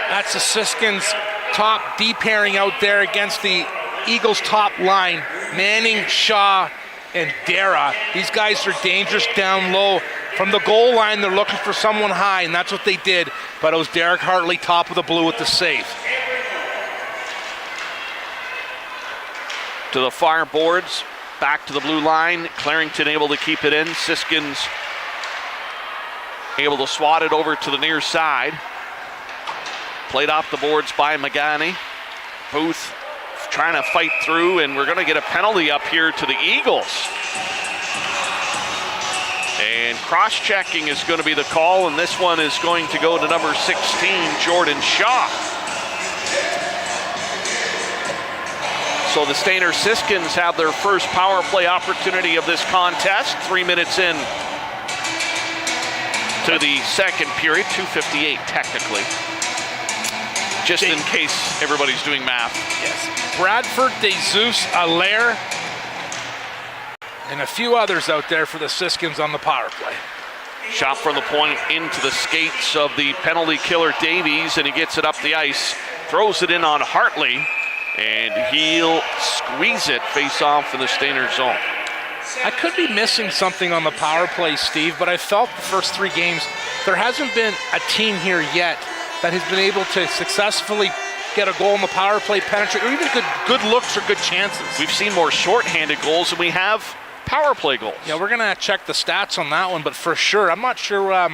That's the Siskins top D pairing out there against the Eagles top line. Manning, Shaw, and Dara. These guys are dangerous down low. From the goal line, they're looking for someone high, and that's what they did. But it was Derek Hartley, top of the blue with the save. To the far boards. Back to the blue line. Clarington able to keep it in. Siskins able to swat it over to the near side. Played off the boards by Magani. Booth trying to fight through, and we're going to get a penalty up here to the Eagles. And cross-checking is going to be the call, and this one is going to go to number 16, Jordan Shaw. So the Stayner Siskins have their first power play opportunity of this contest. 3 minutes in to the second period, 2:58 technically. Just in case everybody's doing math. Yes. Bradford, DeZeus, Allaire, and a few others out there for the Siskins on the power play. Shot from the point into the skates of the penalty killer Davies, and he gets it up the ice, throws it in on Hartley, and he'll squeeze it face off in the Stayner zone. I could be missing something on the power play, Steve, but I felt the first 3 games, there hasn't been a team here yet that has been able to successfully get a goal in the power play, penetrate, or even good looks or good chances. We've seen more shorthanded goals than we have power play goals. Yeah, we're going to check the stats on that one, but for sure, I'm not sure,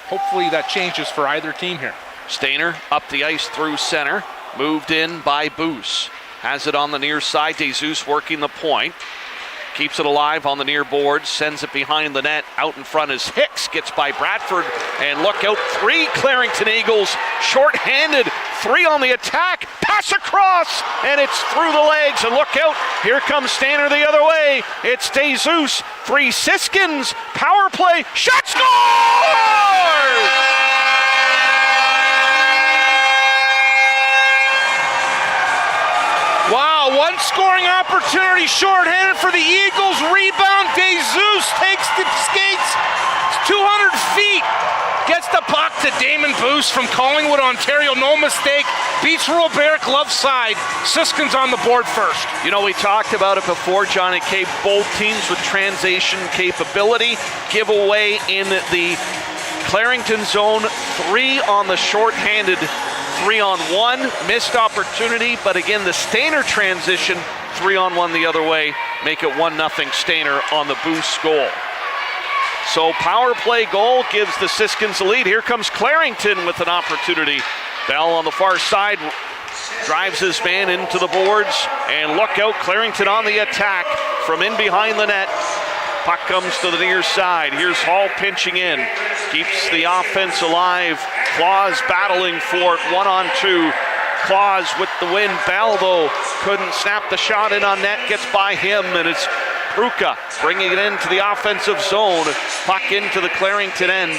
hopefully that changes for either team here. Stayner up the ice through center, moved in by Boos. Has it on the near side, DeZeus working the point. Keeps it alive on the near board, sends it behind the net. Out in front is Hicks, gets by Bradford, and look out, 3 Clarington Eagles, short-handed, 3 on the attack, pass across, and it's through the legs, and look out, here comes Stayner the other way. It's DeZeus, 3 Siskins, power play, shot, scores! Wow, one scoring opportunity shorthanded for the Eagles. Rebound, DeZeus takes the skates 200 feet. Gets the puck to Damon Boos from Collingwood, Ontario. No mistake. Beats Robert, left side. Siskins on the board first. You know, we talked about it before, John and Kate. Both teams with transition capability. Giveaway in the Clarington zone. 3 on the shorthanded. 3-on-1, missed opportunity, but again, the Stayner transition, 3-on-1 the other way, make it 1-0 Stayner on the Boost goal. So power play goal gives the Siskins the lead. Here comes Clarington with an opportunity. Bell on the far side, drives his man into the boards, and look out, Clarington on the attack from in behind the net. Puck comes to the near side. Here's Hall pinching in. Keeps the offense alive. Claus battling for it, 1-on-2. Claus with the win. Bell, though, couldn't snap the shot in on net. Gets by him, and it's Pruka bringing it into the offensive zone. Puck into the Clarington end,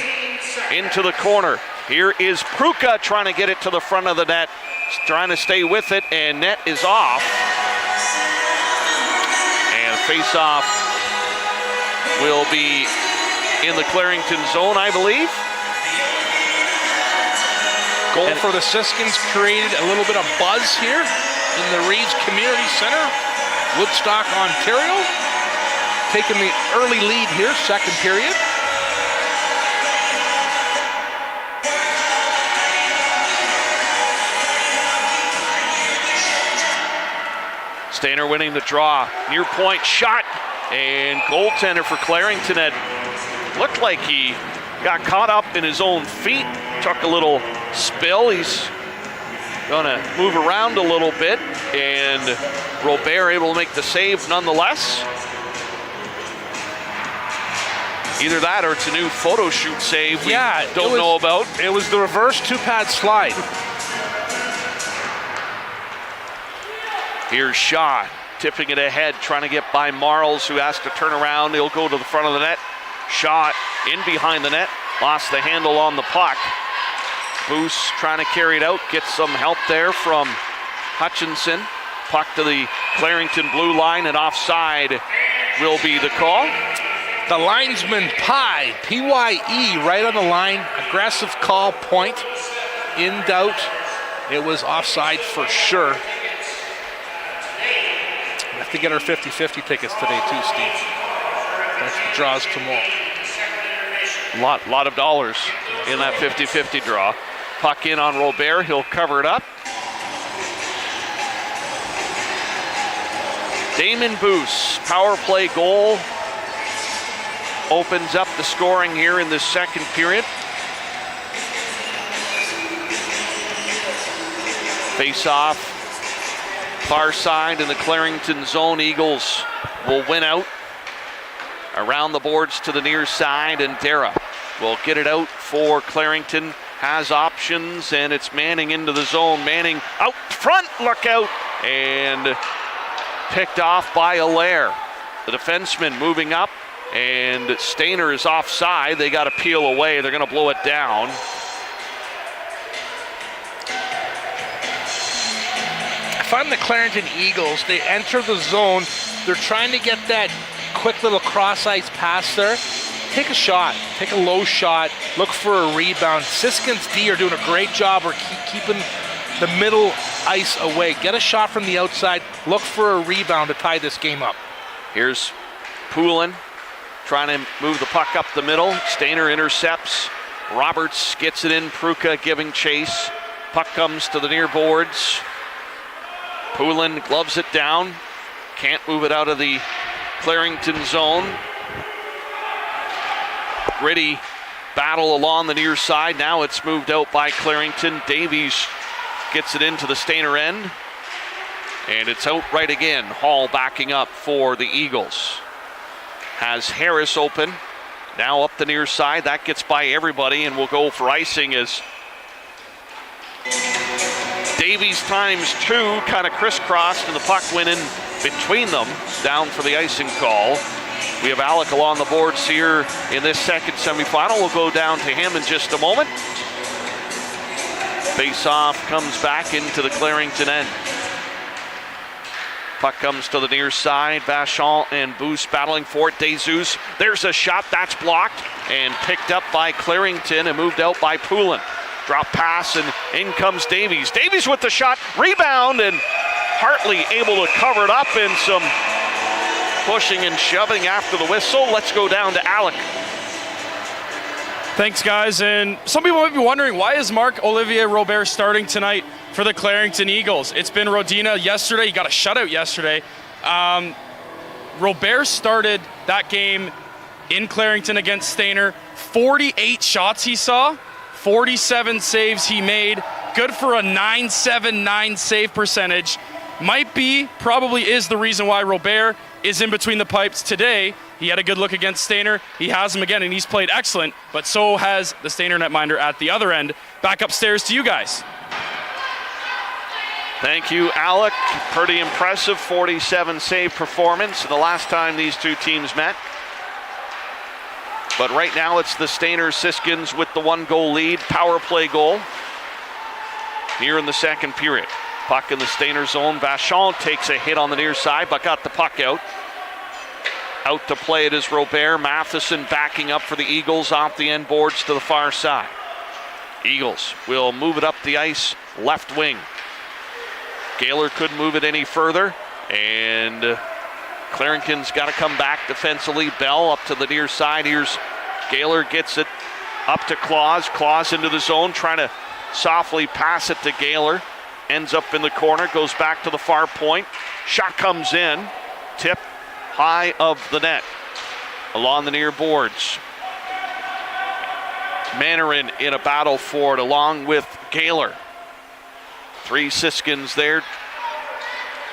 into the corner. Here is Pruka trying to get it to the front of the net. Trying to stay with it, and net is off. And face-off will be in the Clarington zone, I believe. Goal for the Siskins created a little bit of buzz here in the Reeves Community Center, Woodstock, Ontario. Taking the early lead here, second period. Stayner winning the draw. Near point shot, and goaltender for Clarington had looked like he got caught up in his own feet, took a little spill. He's gonna move around a little bit, and Robert able to make the save nonetheless. Either that or it's a new photo shoot save we don't know about. It was the reverse two-pad slide. Here's Shaw tipping it ahead, trying to get by Marles, who has to turn around. He'll go to the front of the net. Shaw in behind the net, lost the handle on the puck. Boos trying to carry it out, gets some help there from Hutchinson. Puck to the Clarington blue line, and offside will be the call. The linesman Pye, P-Y-E, right on the line. Aggressive call, point. In doubt, it was offside for sure. We have to get our 50-50 tickets today too, Steve. That's the draws tomorrow. Lot of dollars in that 50-50 draw. Puck in on Robert, he'll cover it up. Damon Boos, power play goal, opens up the scoring here in this second period. Face off, far side in the Clarington zone. Eagles will win out. Around the boards to the near side, and Dara will get it out for Clarington. Has options, and it's Manning into the zone. Manning out front, look out, and picked off by Allaire. The defenseman moving up, and Stayner is offside. They got to peel away. They're going to blow it down. If I'm the Clarington Eagles, they enter the zone. They're trying to get that quick little cross-ice pass there. Take a shot. Take a low shot. Look for a rebound. Siskins D are doing a great job of keeping the middle ice away. Get a shot from the outside. Look for a rebound to tie this game up. Here's Poulin trying to move the puck up the middle. Stayner intercepts. Roberts gets it in. Pruka giving chase. Puck comes to the near boards. Poulin gloves it down. Can't move it out of the Clarington zone. Gritty battle along the near side. Now it's moved out by Clarington. Davies gets it into the Stayner end. And it's out right again. Hall backing up for the Eagles. Has Harris open. Now up the near side. That gets by everybody and will go for icing as Davies times two kind of crisscrossed, and the puck went in between them. Down for the icing call. We have Alec along the boards here in this second semifinal. We'll go down to him in just a moment. Face-off comes back into the Clarington end. Puck comes to the near side. Vachon and Boos battling for it. DeZeus, there's a shot that's blocked and picked up by Clarington and moved out by Poulin. Drop pass, and in comes Davies. Davies with the shot, rebound, and Hartley able to cover it up, and some pushing and shoving after the whistle. Let's go down to Alec. Thanks, guys. And some people might be wondering, why is Marc-Olivier Robert starting tonight for the Clarington Eagles? It's been Rodina yesterday. He got a shutout yesterday. Robert started that game in Clarington against Stayner. 48 shots he saw, 47 saves he made. Good for a .979 save percentage. Probably is the reason why Robert is in between the pipes today. He had a good look against Stayner. He has him again, and he's played excellent, but so has the Stayner netminder at the other end. Back upstairs to you guys. Thank you, Alec. Pretty impressive 47 save performance the last time these two teams met. But right now it's the Stayner Siskins with the 1-goal lead, power play goal here in the second period. Puck in the Stayner zone. Vachon takes a hit on the near side, but got the puck out. Out to play it is Robert. Matheson backing up for the Eagles off the end boards to the far side. Eagles will move it up the ice, left wing. Gaylor couldn't move it any further, and Clarington's got to come back defensively. Bell up to the near side. Here's Gaylor, gets it up to Claus. Claus into the zone, trying to softly pass it to Gaylor. Ends up in the corner, goes back to the far point. Shot comes in, tip high of the net, along the near boards. Mannarin in a battle for it along with Gaylor. 3 Siskins there.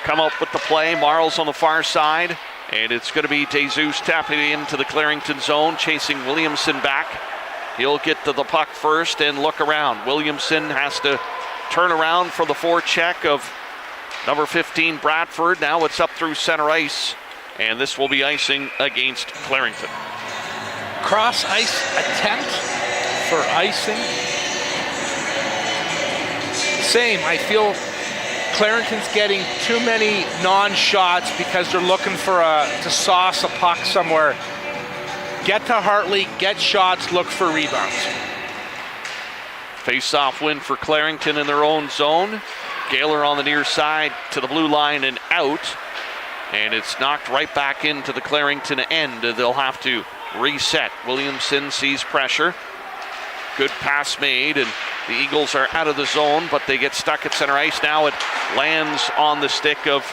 Come up with the play. Marles on the far side. And it's going to be Jesus tapping into the Clarington zone, chasing Williamson back. He'll get to the puck first and look around. Williamson has to turn around for the forecheck of number 15, Bradford. Now it's up through center ice, and this will be icing against Clarington. Cross ice attempt for icing. Same, I feel Clarington's getting too many non-shots because they're looking for to sauce a puck somewhere. Get to Hartley, get shots, look for rebounds. Face-off win for Clarington in their own zone. Gaylor on the near side to the blue line and out. And it's knocked right back into the Clarington end. They'll have to reset. Williamson sees pressure. Good pass made, and the Eagles are out of the zone, but they get stuck at center ice. Now it lands on the stick of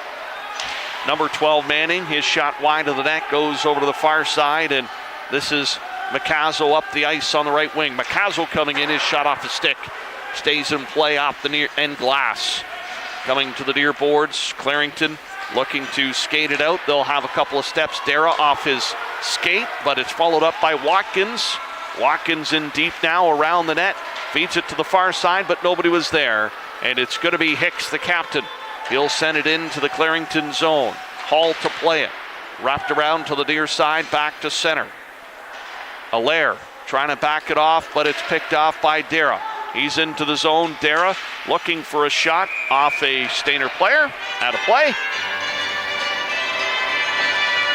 number 12, Manning. His shot wide of the net goes over to the far side, and this is McCazel up the ice on the right wing. McCazel coming in, his shot off the stick. Stays in play off the near end glass. Coming to the near boards, Clarington looking to skate it out. They'll have a couple of steps. Dara off his skate, but it's followed up by Watkins. Watkins in deep now around the net. Feeds it to the far side, but nobody was there. And it's going to be Hicks, the captain. He'll send it into the Clarington zone. Hall to play it. Wrapped around to the near side, back to center. Allaire trying to back it off, but it's picked off by Dara. He's into the zone. Dara looking for a shot off a Stayner player. Out of play.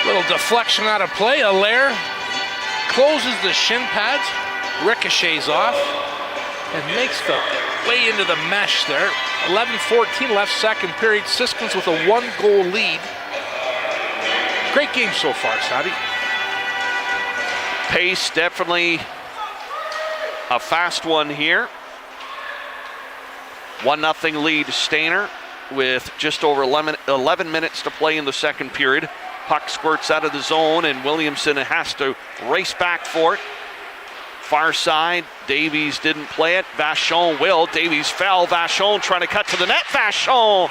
Little deflection out of play. Allaire closes the shin pads, ricochets off, and makes the way into the mesh there. 11-14 left, second period. Siskins with a 1-goal lead. Great game so far, Savvy. Pace, definitely a fast one here. 1-0 lead Stayner with just over 11 minutes to play in the second period. Puck squirts out of the zone, and Williamson has to race back for it. Far side, Davies didn't play it. Vachon will. Davies fell. Vachon trying to cut to the net. Vachon!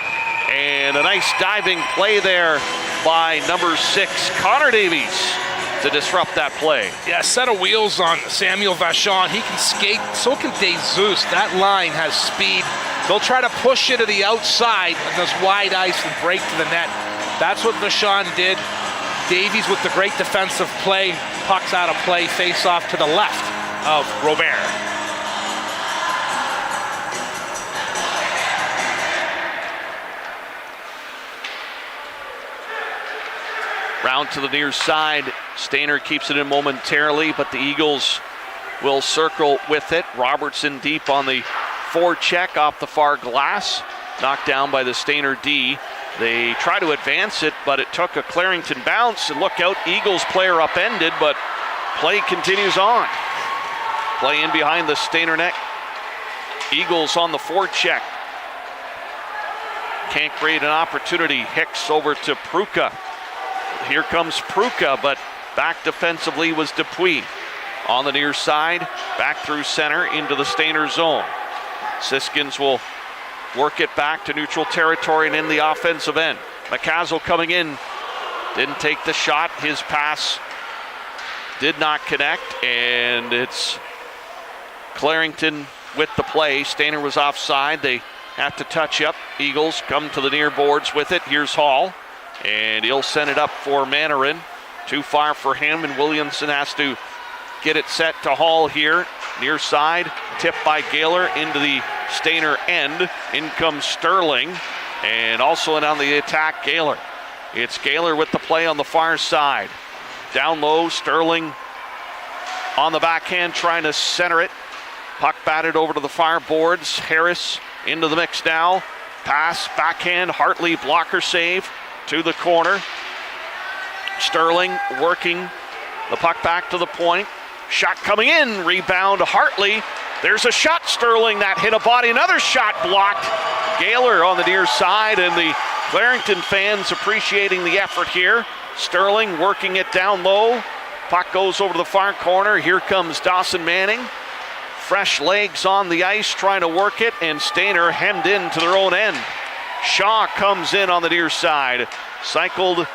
And a nice diving play there by number 6, Connor Davies, to disrupt that play. Yeah, set of wheels on Samuel Vachon. He can skate, so can Jesus. That line has speed. They'll try to push it to the outside on this wide ice and break to the net. That's what Vachon did. Davies with the great defensive play. Puck's out of play, face off to the left of Robert. Round to the near side. Stayner keeps it in momentarily, but the Eagles will circle with it. Robertson deep on the forecheck off the far glass. Knocked down by the Stayner D. They try to advance it, but it took a Clarington bounce. And look out, Eagles player upended, but play continues on. Play in behind the Stayner net. Eagles on the forecheck. Can't create an opportunity. Hicks over to Pruka. Here comes Pruka, but back defensively was Dupuis. On the near side, back through center into the Stayner zone. Siskins will work it back to neutral territory and in the offensive end. McCazel coming in, didn't take the shot. His pass did not connect, and it's Clarington with the play. Stayner was offside. They have to touch up. Eagles come to the near boards with it. Here's Hall, and he'll send it up for Mannarin. Too far for him, and Williamson has to get it set to Hall here. Near side, tipped by Gaylor into the Stayner end. In comes Sterling, and also in on the attack, Gaylor. It's Gaylor with the play on the far side. Down low, Sterling on the backhand trying to center it. Puck batted over to the far boards. Harris into the mix now. Pass, backhand, Hartley blocker save to the corner. Sterling working the puck back to the point. Shot coming in, rebound Hartley. There's a shot, Sterling, that hit a body. Another shot blocked. Gaylor on the near side, and the Clarington fans appreciating the effort here. Sterling working it down low. Puck goes over to the far corner. Here comes Dawson Manning. Fresh legs on the ice trying to work it, and Stayner hemmed in to their own end. Shaw comes in on the near side. Cycled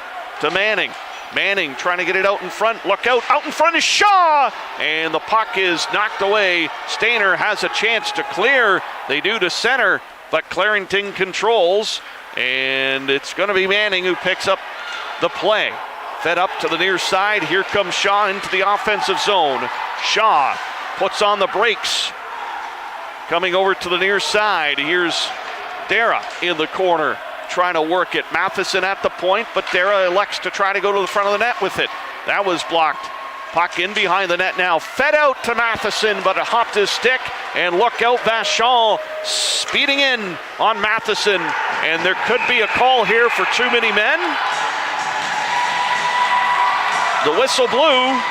to Manning. Manning trying to get it out in front. Look out. Out in front is Shaw. And the puck is knocked away. Stayner has a chance to clear. They do to center, but Clarington controls. And it's going to be Manning who picks up the play. Fed up to the near side. Here comes Shaw into the offensive zone. Shaw puts on the brakes. Coming over to the near side. Here's Dara in the corner trying to work it. Matheson at the point, but Dara elects to try to go to the front of the net with it. That was blocked. Puck in behind the net now. Fed out to Matheson, but it hopped his stick. And look out, Vachon speeding in on Matheson. And there could be a call here for too many men. The whistle blew.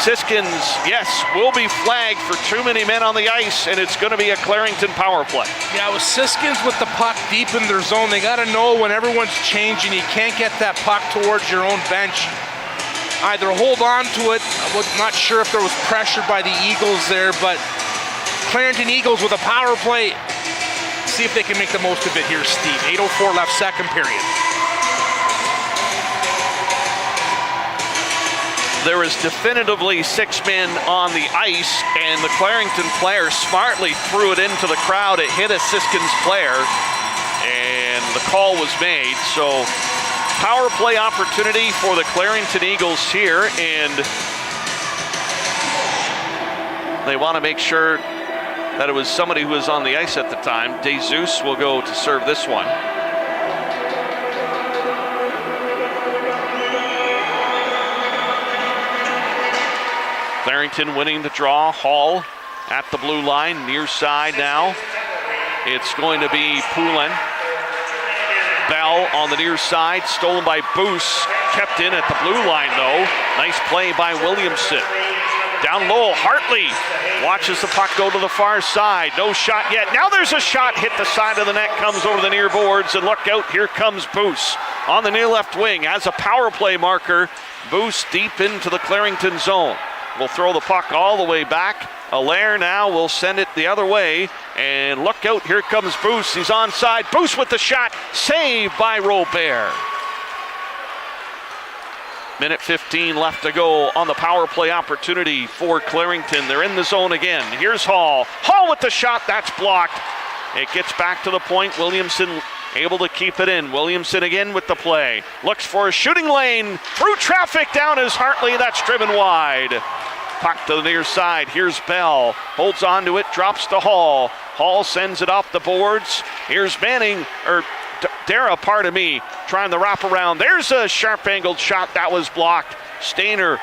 Siskins, yes, will be flagged for too many men on the ice, and it's going to be a Clarington power play. Yeah, with Siskins with the puck deep in their zone, they got to know when everyone's changing, you can't get that puck towards your own bench. Either hold on to it, I'm not sure if there was pressure by the Eagles there, but Clarington Eagles with a power play. See if they can make the most of it here, Steve. 8:04 left, second period. There is definitively 6 men on the ice, and the Clarington player smartly threw it into the crowd. It hit a Siskins player, and the call was made. So power play opportunity for the Clarington Eagles here, and they want to make sure that it was somebody who was on the ice at the time. DeZeus will go to serve this one. Clarington winning the draw. Hall at the blue line, near side now. It's going to be Poulin. Bell on the near side, stolen by Boos. Kept in at the blue line though. Nice play by Williamson. Down low, Hartley watches the puck go to the far side. No shot yet. Now there's a shot, hit the side of the net, comes over the near boards, and look out, here comes Boos on the near left wing as a power play marker. Boos deep into the Clarington zone. Will throw the puck all the way back. Allaire now will send it the other way. And look out, here comes Boos. He's onside. Boos with the shot. Saved by Robert. Minute 15 left to go on the power play opportunity for Clarington. They're in the zone again. Here's Hall. Hall with the shot. That's blocked. It gets back to the point. Williamson able to keep it in. Williamson again with the play. Looks for a shooting lane. Through traffic, down is Hartley. That's driven wide. Puck to the near side. Here's Bell. Holds on to it. Drops to Hall. Hall sends it off the boards. Here's Manning, or Dara, pardon me, trying to wrap around. There's a sharp angled shot. That was blocked. Stayner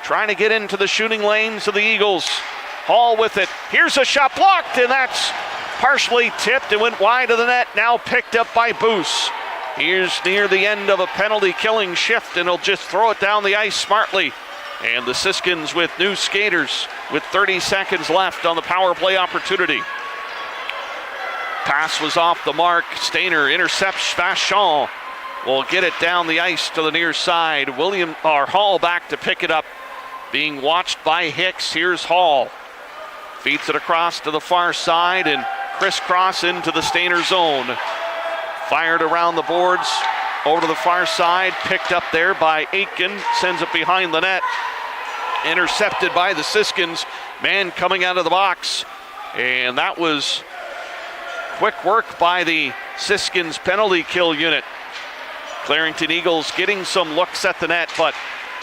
trying to get into the shooting lanes of the Eagles. Hall with it. Here's a shot blocked, and that's partially tipped and went wide of the net. Now picked up by Boos. Here's near the end of a penalty killing shift, and he'll just throw it down the ice smartly. And the Siskins with new skaters with 30 seconds left on the power play opportunity. Pass was off the mark. Stayner intercepts Vachon. Will get it down the ice to the near side. Hall back to pick it up. Being watched by Hicks. Here's Hall. Feeds it across to the far side and crisscross into the Stayner zone. Fired around the boards. Over to the far side, picked up there by Aitken, sends it behind the net. Intercepted by the Siskins. Man coming out of the box. And that was quick work by the Siskins penalty kill unit. Clarington Eagles getting some looks at the net, but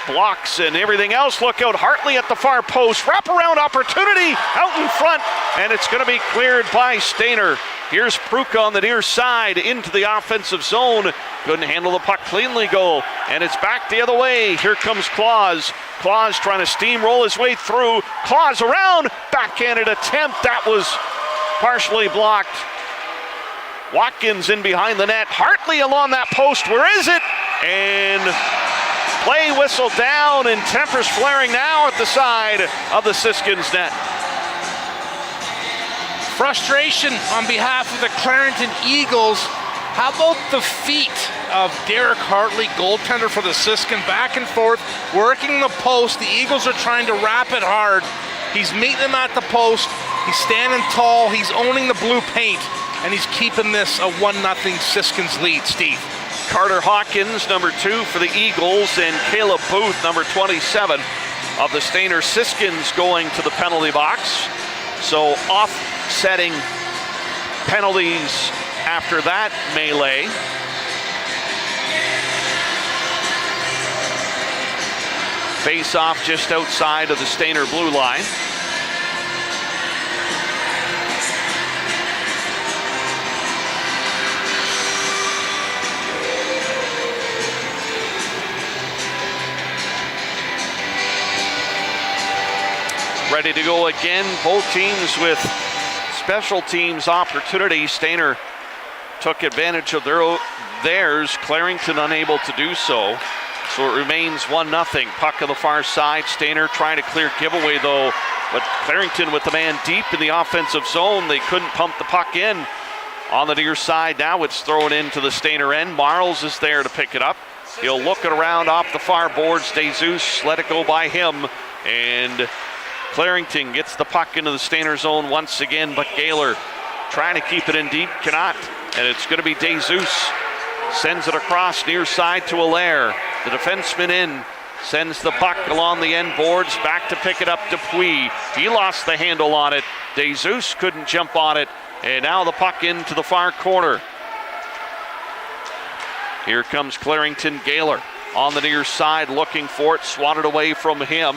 blocks and everything else. Look out, Hartley at the far post. Wraparound opportunity out in front, and it's going to be cleared by Stayner. Here's Pruka on the near side into the offensive zone. Couldn't handle the puck cleanly, goal. And it's back the other way. Here comes Claus. Claus trying to steamroll his way through. Claus around. Backhanded attempt. That was partially blocked. Watkins in behind the net. Hartley along that post. Where is it? And play whistle down, and tempers flaring now at the side of the Siskins net. Frustration on behalf of the Clarington Eagles. How about the feet of Derek Hartley, goaltender for the Siskin, back and forth, working the post. The Eagles are trying to wrap it hard. He's meeting him at the post. He's standing tall. He's owning the blue paint, and he's keeping this a 1-0 Siskins lead, Steve. Carter Hawkins, number 2 for the Eagles, and Caleb Booth, number 27 of the Stayner Siskins, going to the penalty box. So offsetting penalties after that melee. Face off just outside of the Stayner blue line. Ready to go again. Both teams with special teams opportunities. Stayner took advantage of theirs. Clarington unable to do so. So it remains 1-0. Puck on the far side. Stayner trying to clear giveaway though. But Clarington with the man deep in the offensive zone. They couldn't pump the puck in. On the near side now, it's thrown into the Stayner end. Marles is there to pick it up. He'll look it around off the far boards. DeJesus let it go by him. And Clarington gets the puck into the Stayner zone once again, but Gaylor trying to keep it in deep, cannot. And it's going to be DeJesus. Sends it across near side to Allaire. The defenseman in, sends the puck along the end boards, back to pick it up to Puy. He lost the handle on it. DeJesus couldn't jump on it. And now the puck into the far corner. Here comes Clarington. Gaylor on the near side looking for it, swatted away from him.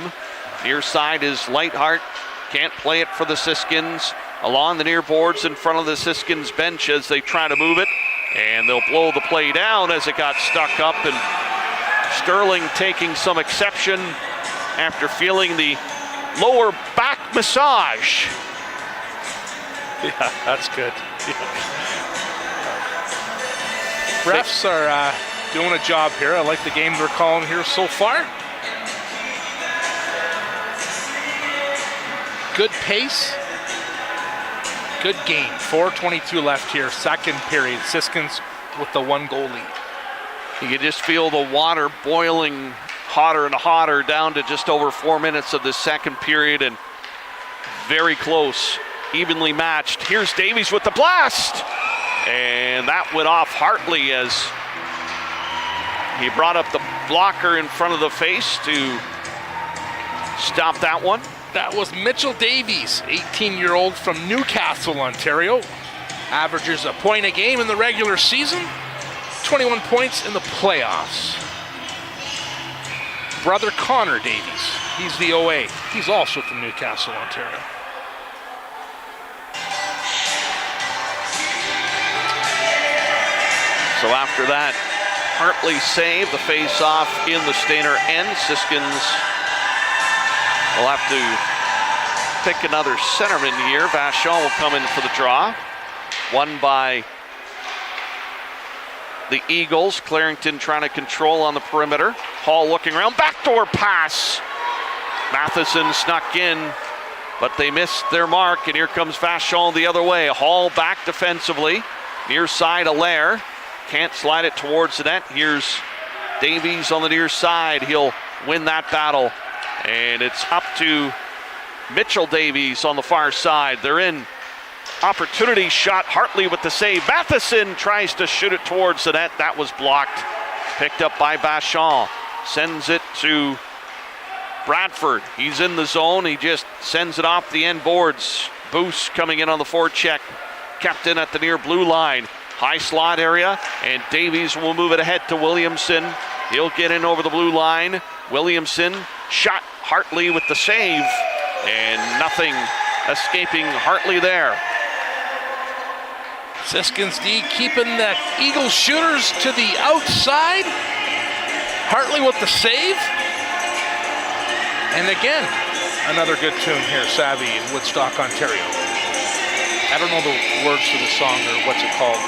Near side is Lightheart, can't play it for the Siskins. Along the near boards in front of the Siskins bench as they try to move it. And they'll blow the play down as it got stuck up. And Sterling taking some exception after feeling the lower back massage. Yeah, that's good. Refs are doing a job here. I like the game they're calling here so far. Good pace, good game. 4:22 left here, second period. Siskins with the 1-goal lead. You can just feel the water boiling hotter and hotter down to just over 4 minutes of the second period, and very close, evenly matched. Here's Davies with the blast, and that went off Hartley as he brought up the blocker in front of the face to stop that one. That was Mitchell Davies, 18-year-old from Newcastle, Ontario. Averages a point a game in the regular season, 21 points in the playoffs. Brother Connor Davies, he's the OA. He's also from Newcastle, Ontario. So after that Hartley save, the face-off in the Stayner end. Siskins will have to pick another centerman here. Vachon will come in for the draw. Won by the Eagles. Clarington trying to control on the perimeter. Hall looking around, backdoor pass. Matheson snuck in, but they missed their mark, and here comes Vachon the other way. Hall back defensively. Near side, Allaire. Can't slide it towards the net. Here's Davies on the near side. He'll win that battle. And it's up to Mitchell Davies on the far side. They're in. Opportunity shot. Hartley with the save. Matheson tries to shoot it towards the net. That was blocked. Picked up by Vachon. Sends it to Bradford. He's in the zone. He just sends it off the end boards. Boost coming in on the forecheck. Kept in at the near blue line. High slot area, and Davies will move it ahead to Williamson. He'll get in over the blue line. Williamson shot Hartley with the save, and nothing escaping Hartley there. Siskins D keeping the Eagles shooters to the outside. Hartley with the save. And again, another good tune here, Savvy in Woodstock, Ontario. I don't know the words to the song or what's it called.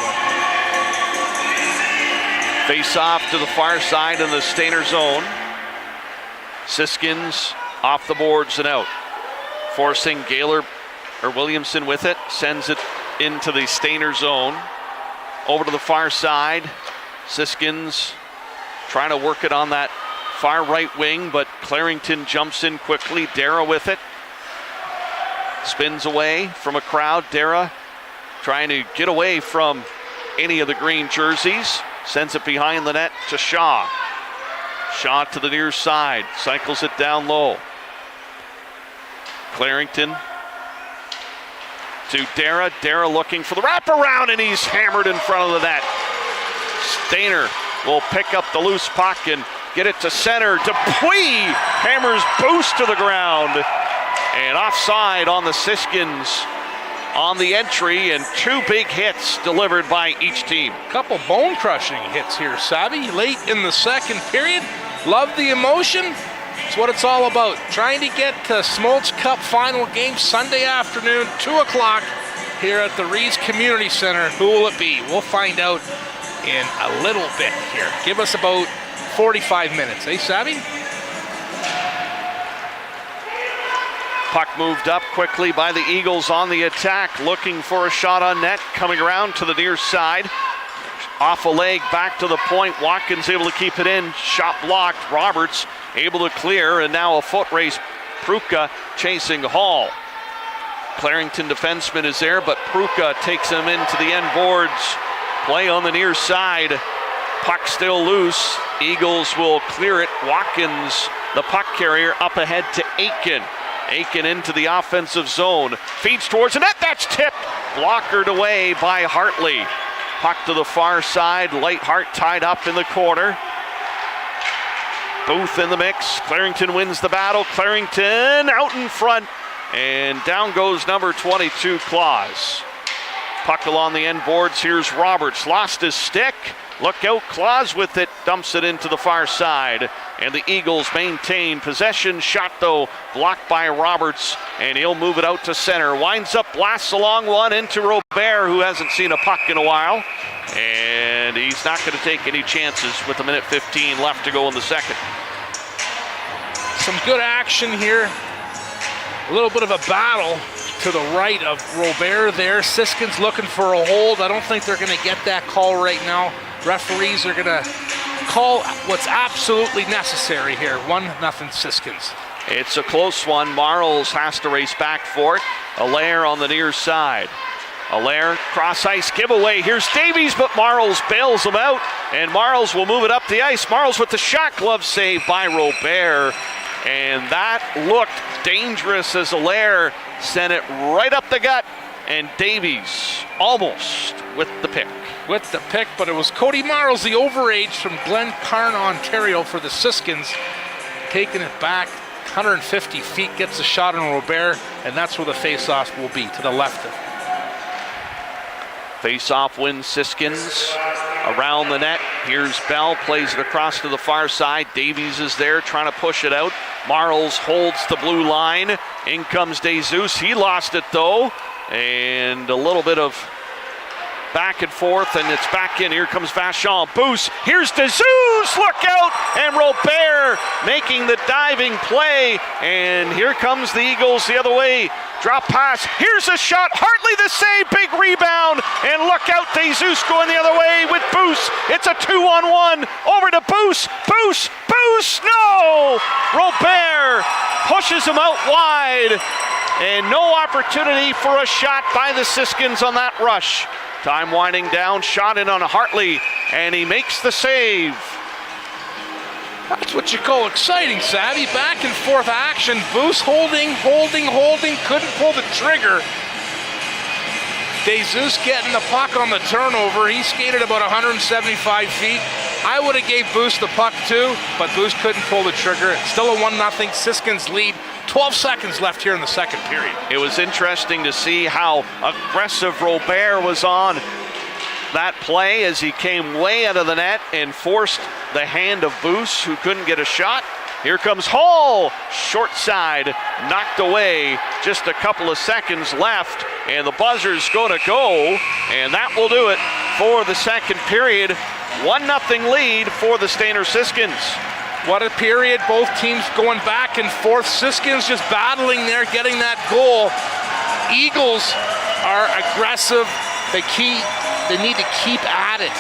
Face off to the far side in the Stayner zone. Siskins off the boards and out. Forcing Gaylor or Williamson with it. Sends it into the Stayner zone. Over to the far side. Siskins trying to work it on that far right wing, but Clarington jumps in quickly. Dara with it. Spins away from a crowd. Dara trying to get away from any of the green jerseys. Sends it behind the net to Shaw. Shaw to the near side. Cycles it down low. Clarington to Dara. Dara looking for the wraparound, and he's hammered in front of the net. Stayner will pick up the loose puck and get it to center. Dupuis hammers Boost to the ground. And offside on the Siskins on the entry, and 2 big hits delivered by each team. Couple bone-crushing hits here, Savvy, late in the second period. Love the emotion. It's what it's all about. Trying to get to Schmalz Cup final game Sunday afternoon, 2 o'clock here at the Rees Community Center. Who will it be? We'll find out in a little bit here. Give us about 45 minutes, eh, Savvy? Puck moved up quickly by the Eagles on the attack, looking for a shot on net, coming around to the near side. Off a leg, back to the point. Watkins able to keep it in. Shot blocked. Roberts able to clear, and now a foot race. Pruka chasing Hall. Clarington defenseman is there, but Pruka takes him into the end boards. Play on the near side. Puck still loose. Eagles will clear it. Watkins, the puck carrier, up ahead to Aitken. Aitken into the offensive zone. Feeds towards the net. That's tipped. Blockered away by Hartley. Puck to the far side. Lightheart tied up in the corner. Booth in the mix. Clarington wins the battle. Clarington out in front. And down goes number 22, Claus. Puck along the end boards. Here's Roberts. Lost his stick. Look out, Claus with it. Dumps it into the far side. And the Eagles maintain possession. Shot, though, blocked by Roberts. And he'll move it out to center. Winds up, blasts a long one into Robert, who hasn't seen a puck in a while. And he's not going to take any chances with 1:15 left to go in the second. Some good action here. A little bit of a battle to the right of Robert there. Siskins looking for a hold. I don't think they're going to get that call right now. Referees are going to call what's absolutely necessary here. 1-0 Siskins. It's a close one. Marles has to race back for it. Allaire on the near side. Allaire, cross ice giveaway. Here's Davies, but Marles bails him out. And Marles will move it up the ice. Marles with the shot glove save by Robert. And that looked dangerous as Allaire sent it right up the gut. And Davies almost with the pick. With the pick, but it was Cody Marles, the overage from Glencairn, Ontario for the Siskins, taking it back 150 feet, gets a shot on Robert, and that's where the face-off will be, to the left. Face-off wins Siskins around the net. Here's Bell, plays it across to the far side. Davies is there trying to push it out. Marles holds the blue line. In comes DeZeus. He lost it though. And a little bit of back and forth, and it's back in. Here comes Vachon. Boost. Here's DeZeus. Look out. And Robert making the diving play. And here comes the Eagles the other way. Drop pass. Here's a shot. Hartley the save. Big rebound. And look out. DeZeus going the other way with Boost. It's a 2-on-1. Over to Boost. Boost. Boost. No. Robert pushes him out wide. And no opportunity for a shot by the Siskins on that rush. Time winding down, shot in on Hartley, and he makes the save. That's what you call exciting, Savvy. Back and forth action. Boost holding, couldn't pull the trigger. DeZeus getting the puck on the turnover. He skated about 175 feet. I would have gave Boost the puck too, but Boost couldn't pull the trigger. Still a 1-0 Siskins lead. 12 seconds left here in the second period. It was interesting to see how aggressive Robert was on that play as he came way out of the net and forced the hand of Boost, who couldn't get a shot. Here comes Hall, short side, knocked away. Just a couple of seconds left, and the buzzer's going to go, and that will do it for the second period. 1-0 lead for the Stayner Siskins. What a period. Both teams going back and forth. Siskins just battling there, getting that goal. Eagles are aggressive. They need to keep at it.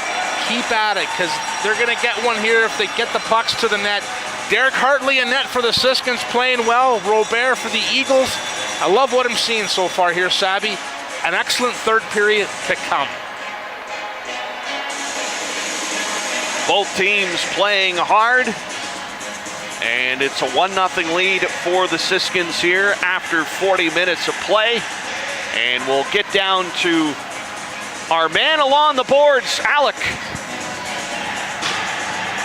keep at it because they're going to get one here if they get the pucks to the net. Derek Hartley in net for the Siskins playing well. Robert for the Eagles. I love what I'm seeing so far here, Sabby. An excellent third period to come. Both teams playing hard. And it's a 1-0 lead for the Siskins here after 40 minutes of play. And we'll get down to our man along the boards, Alec.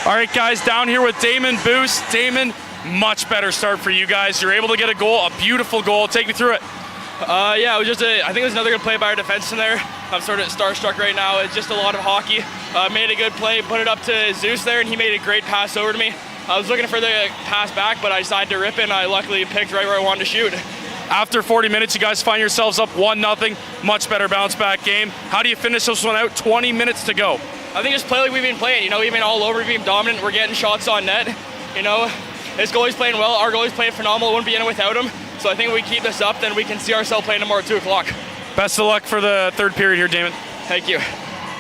All right, guys, down here with Damon Boost. Damon, much better start for you guys. You're able to get a goal, a beautiful goal. Take me through it. Yeah, it was just I think it was another good play by our defense in there. I'm sort of starstruck right now. It's just a lot of hockey. Made a good play, put it up to Zeus there, and he made a great pass over to me. I was looking for the pass back, but I decided to rip it, and I luckily picked right where I wanted to shoot. After 40 minutes, you guys find yourselves up 1-0. Much better bounce back game. How do you finish this one out? 20 minutes to go. I think just play like we've been playing. You know, we've been all over, we've been dominant. We're getting shots on net. You know, this goalie's playing well. Our goalie's playing phenomenal. It wouldn't be in it without him. So I think if we keep this up, then we can see ourselves playing tomorrow at 2 o'clock. Best of luck for the third period here, Damon. Thank you.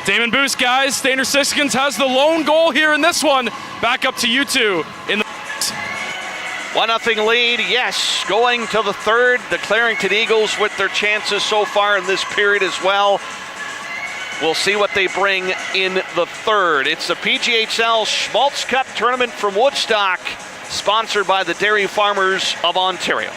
Damon Boost, guys. Stayner Siskins has the lone goal here in this one. Back up to you two in the 1-0 lead, yes. Going to the third, the Clarington Eagles with their chances so far in this period as well. We'll see what they bring in the third. It's the PGHL Schmalz Cup tournament from Woodstock, sponsored by the Dairy Farmers of Ontario.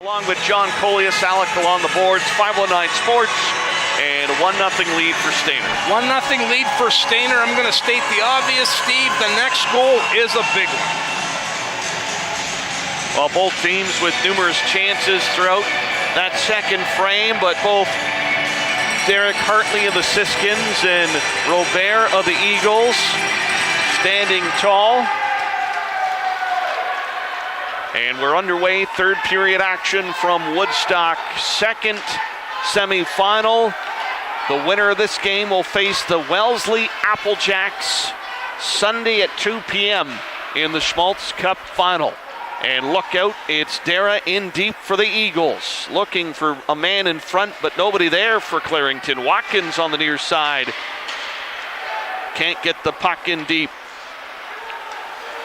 Along with John Kolias-Alec on the boards, 519 Sports, and a 1-0 lead for Stayner. 1-0 lead for Stayner. I'm going to state the obvious, Steve. The next goal is a big one. Well, both teams with numerous chances throughout that second frame, but both Derek Hartley of the Siskins and Robert of the Eagles standing tall. And we're underway, third period action from Woodstock, second semifinal. The winner of this game will face the Wellesley Applejacks Sunday at 2 p.m. in the Schmalz Cup final. And look out, it's Dara in deep for the Eagles. Looking for a man in front, but nobody there for Clarington. Watkins on the near side. Can't get the puck in deep.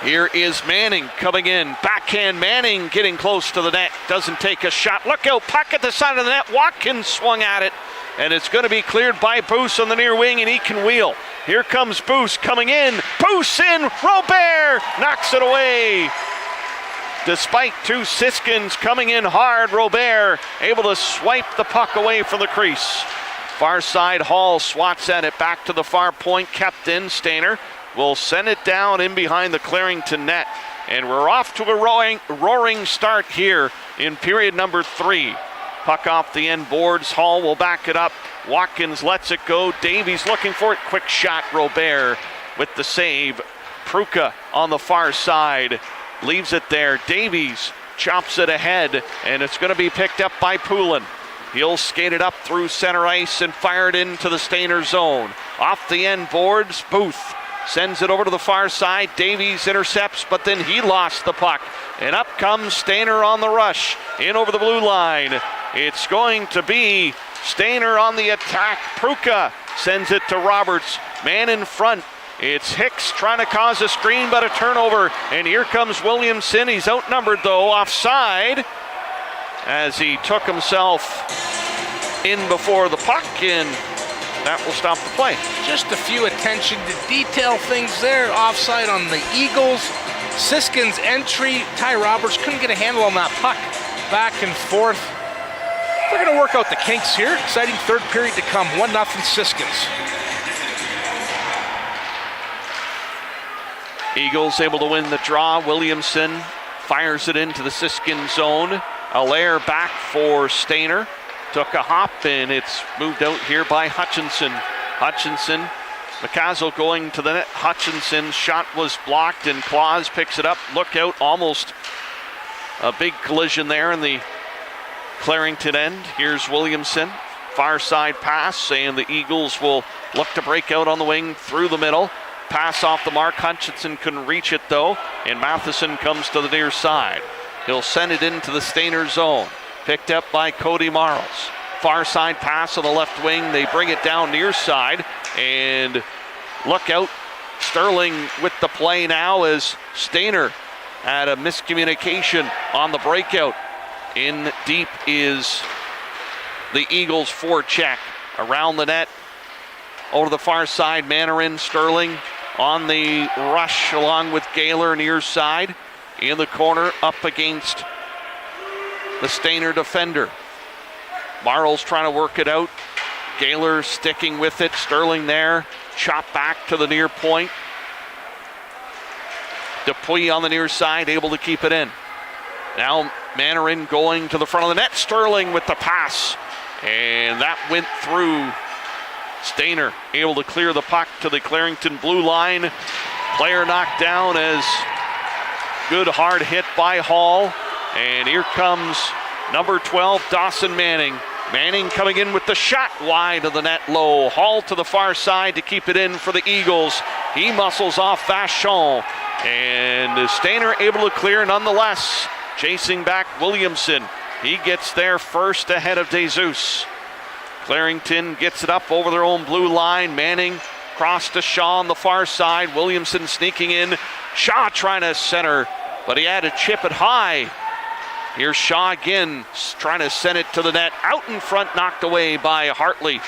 Here is Manning coming in. Backhand Manning getting close to the net. Doesn't take a shot. Look out, puck at the side of the net. Watkins swung at it. And it's going to be cleared by Boos on the near wing, and he can wheel. Here comes Boos coming in. Boos in. Robert knocks it away. Despite two Siskins coming in hard, Robert able to swipe the puck away from the crease. Far side, Hall swats at it back to the far point, kept in. Stayner will send it down in behind the Clarington net. And we're off to a roaring start here in period number 3. Puck off the end boards, Hall will back it up. Watkins lets it go, Davies looking for it, quick shot, Robert with the save. Pruka on the far side. Leaves it there. Davies chops it ahead, and it's going to be picked up by Poulin. He'll skate it up through center ice and fire it into the Stayner zone. Off the end boards, Booth sends it over to the far side. Davies intercepts, but then he lost the puck. And up comes Stayner on the rush. In over the blue line. It's going to be Stayner on the attack. Pruka sends it to Roberts. Man in front. It's Hicks trying to cause a screen, but a turnover. And here comes Williamson. He's outnumbered, though, offside, as he took himself in before the puck, and that will stop the play. Just a few attention to detail things there. Offside on the Eagles. Siskins entry. Ty Roberts couldn't get a handle on that puck. Back and forth. They're going to work out the kinks here. Exciting third period to come. 1-0 Siskins. Eagles able to win the draw. Williamson fires it into the Siskin zone. Allaire back for Stayner. Took a hop, and it's moved out here by Hutchinson. Hutchinson, McCazel going to the net. Hutchinson's shot was blocked, and Claus picks it up. Look out, almost a big collision there in the Clarington end. Here's Williamson. Far side pass, and the Eagles will look to break out on the wing through the middle. Pass off the mark. Hutchinson couldn't reach it, though, and Matheson comes to the near side. He'll send it into the Stayner zone. Picked up by Cody Marles. Far side pass on the left wing. They bring it down near side, and look out. Sterling with the play now as Stayner had a miscommunication on the breakout. In deep is the Eagles forecheck. Around the net. Over the far side, Manarin, Sterling on the rush along with Gaylor near side. In the corner up against the Stayner defender. Marles trying to work it out. Gaylor sticking with it. Sterling there. Chop back to the near point. Dupuis on the near side, able to keep it in. Now Manarin going to the front of the net. Sterling with the pass. And that went through. Stayner able to clear the puck to the Clarington blue line. Player knocked down as good hard hit by Hall. And here comes number 12, Dawson Manning. Manning coming in with the shot wide of the net low. Hall to the far side to keep it in for the Eagles. He muscles off Vachon. And Stayner able to clear nonetheless. Chasing back Williamson. He gets there first ahead of DeZeus. Clarington gets it up over their own blue line. Manning cross to Shaw on the far side. Williamson sneaking in. Shaw trying to center, but he had to chip it high. Here's Shaw again, trying to send it to the net. Out in front, knocked away by Hartley.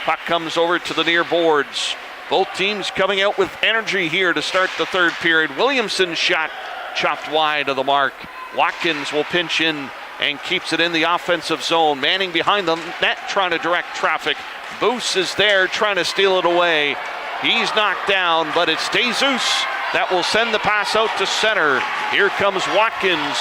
Puck comes over to the near boards. Both teams coming out with energy here to start the third period. Williamson's shot chopped wide of the mark. Watkins will pinch in and keeps it in the offensive zone. Manning behind the net trying to direct traffic. Boos is there trying to steal it away. He's knocked down, but it's DeJesus that will send the pass out to center. Here comes Watkins.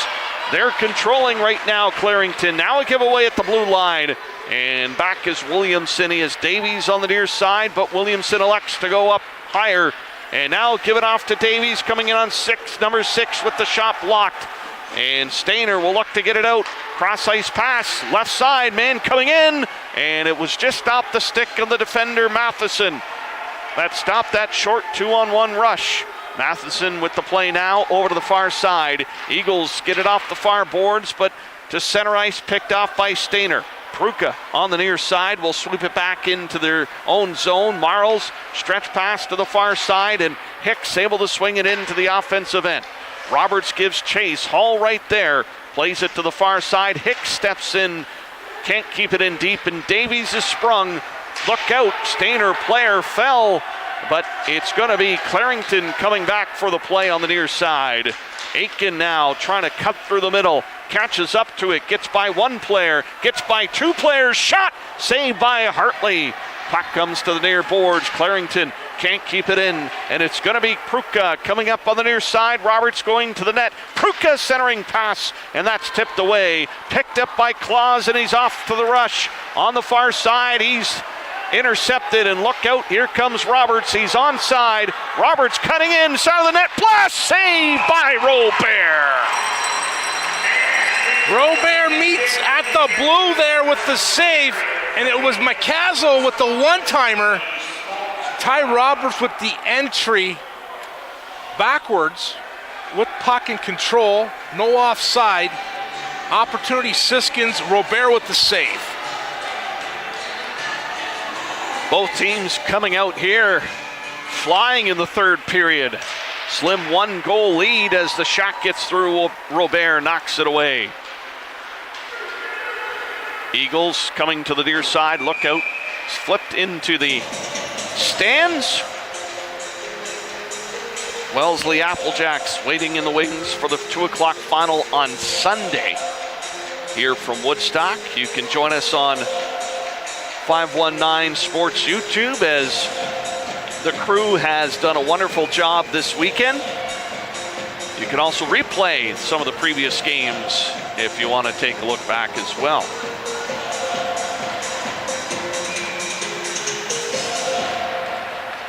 They're controlling right now, Clarington. Now a giveaway at the blue line. And back is Williamson. He has Davies on the near side, but Williamson elects to go up higher. And now give it off to Davies, coming in on number 6 with the shot blocked. And Stayner will look to get it out. Cross ice pass, left side, man coming in. And it was just off the stick of the defender, Matheson. That stopped that short 2-on-1 rush. Matheson with the play now over to the far side. Eagles get it off the far boards, but to center ice, picked off by Stayner. Pruka on the near side will sweep it back into their own zone. Marles stretch pass to the far side, and Hicks able to swing it into the offensive end. Roberts gives chase. Hall right there. Plays it to the far side. Hicks steps in. Can't keep it in deep, and Davies is sprung. Look out. Stayner player fell, but it's going to be Clarington coming back for the play on the near side. Aitken now trying to cut through the middle. Catches up to it. Gets by one player. Gets by two players. Shot. Saved by Hartley. Puck comes to the near boards. Clarington can't keep it in, and it's going to be Pruka coming up on the near side. Roberts going to the net. Pruka centering pass, and that's tipped away. Picked up by Claus, and he's off to the rush. On the far side, he's intercepted, and look out, here comes Roberts. He's onside. Roberts cutting in, side of the net. Blast, saved by Robert. Robert meets at the blue there with the save, and it was McCazel with the one-timer. Ty Roberts with the entry backwards with puck in control, no offside. Opportunity Siskins, Robert with the save. Both teams coming out here flying in the third period. Slim 1-goal lead as the shot gets through. Robert knocks it away. Eagles coming to the near side. Look out. It's flipped into the stands. Wellesley Applejacks waiting in the wings for the 2 o'clock final on Sunday here from Woodstock. You can join us on 519 Sports YouTube as the crew has done a wonderful job this weekend. You can also replay some of the previous games if you want to take a look back as well.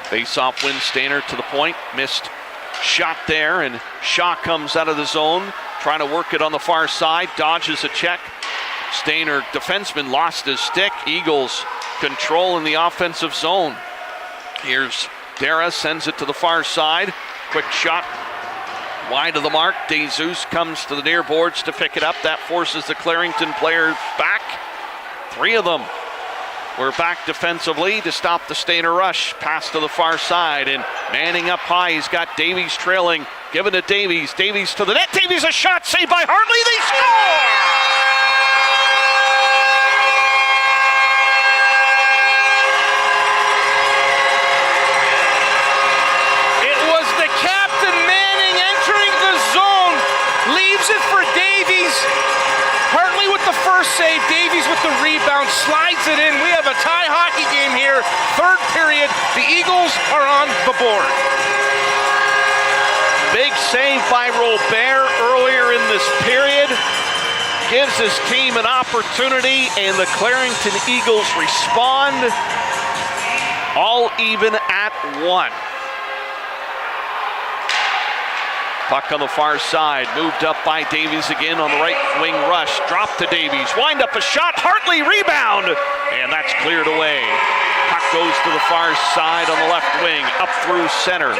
Face-off win, Stayner to the point. Missed shot there, and Shaw comes out of the zone, trying to work it on the far side. Dodges a check. Stayner, defenseman, lost his stick. Eagles control in the offensive zone. Here's Dara, sends it to the far side. Quick shot wide of the mark. DeJesus comes to the near boards to pick it up. That forces the Clarington players back. 3 of them were back defensively to stop the Stayner rush. Pass to the far side, and Manning up high. He's got Davies trailing. Given to Davies. Davies to the net. Davies a shot saved by Hartley. They score! It for Davies. Hartley with the first save. Davies with the rebound. Slides it in. We have a tie hockey game here. Third period. The Eagles are on the board. Big save by Robert earlier in this period. Gives his team an opportunity, and the Clarington Eagles respond. All even at 1. Puck on the far side, moved up by Davies again on the right wing rush. Drop to Davies, wind up a shot, Hartley rebound, and that's cleared away. Puck goes to the far side on the left wing, up through center.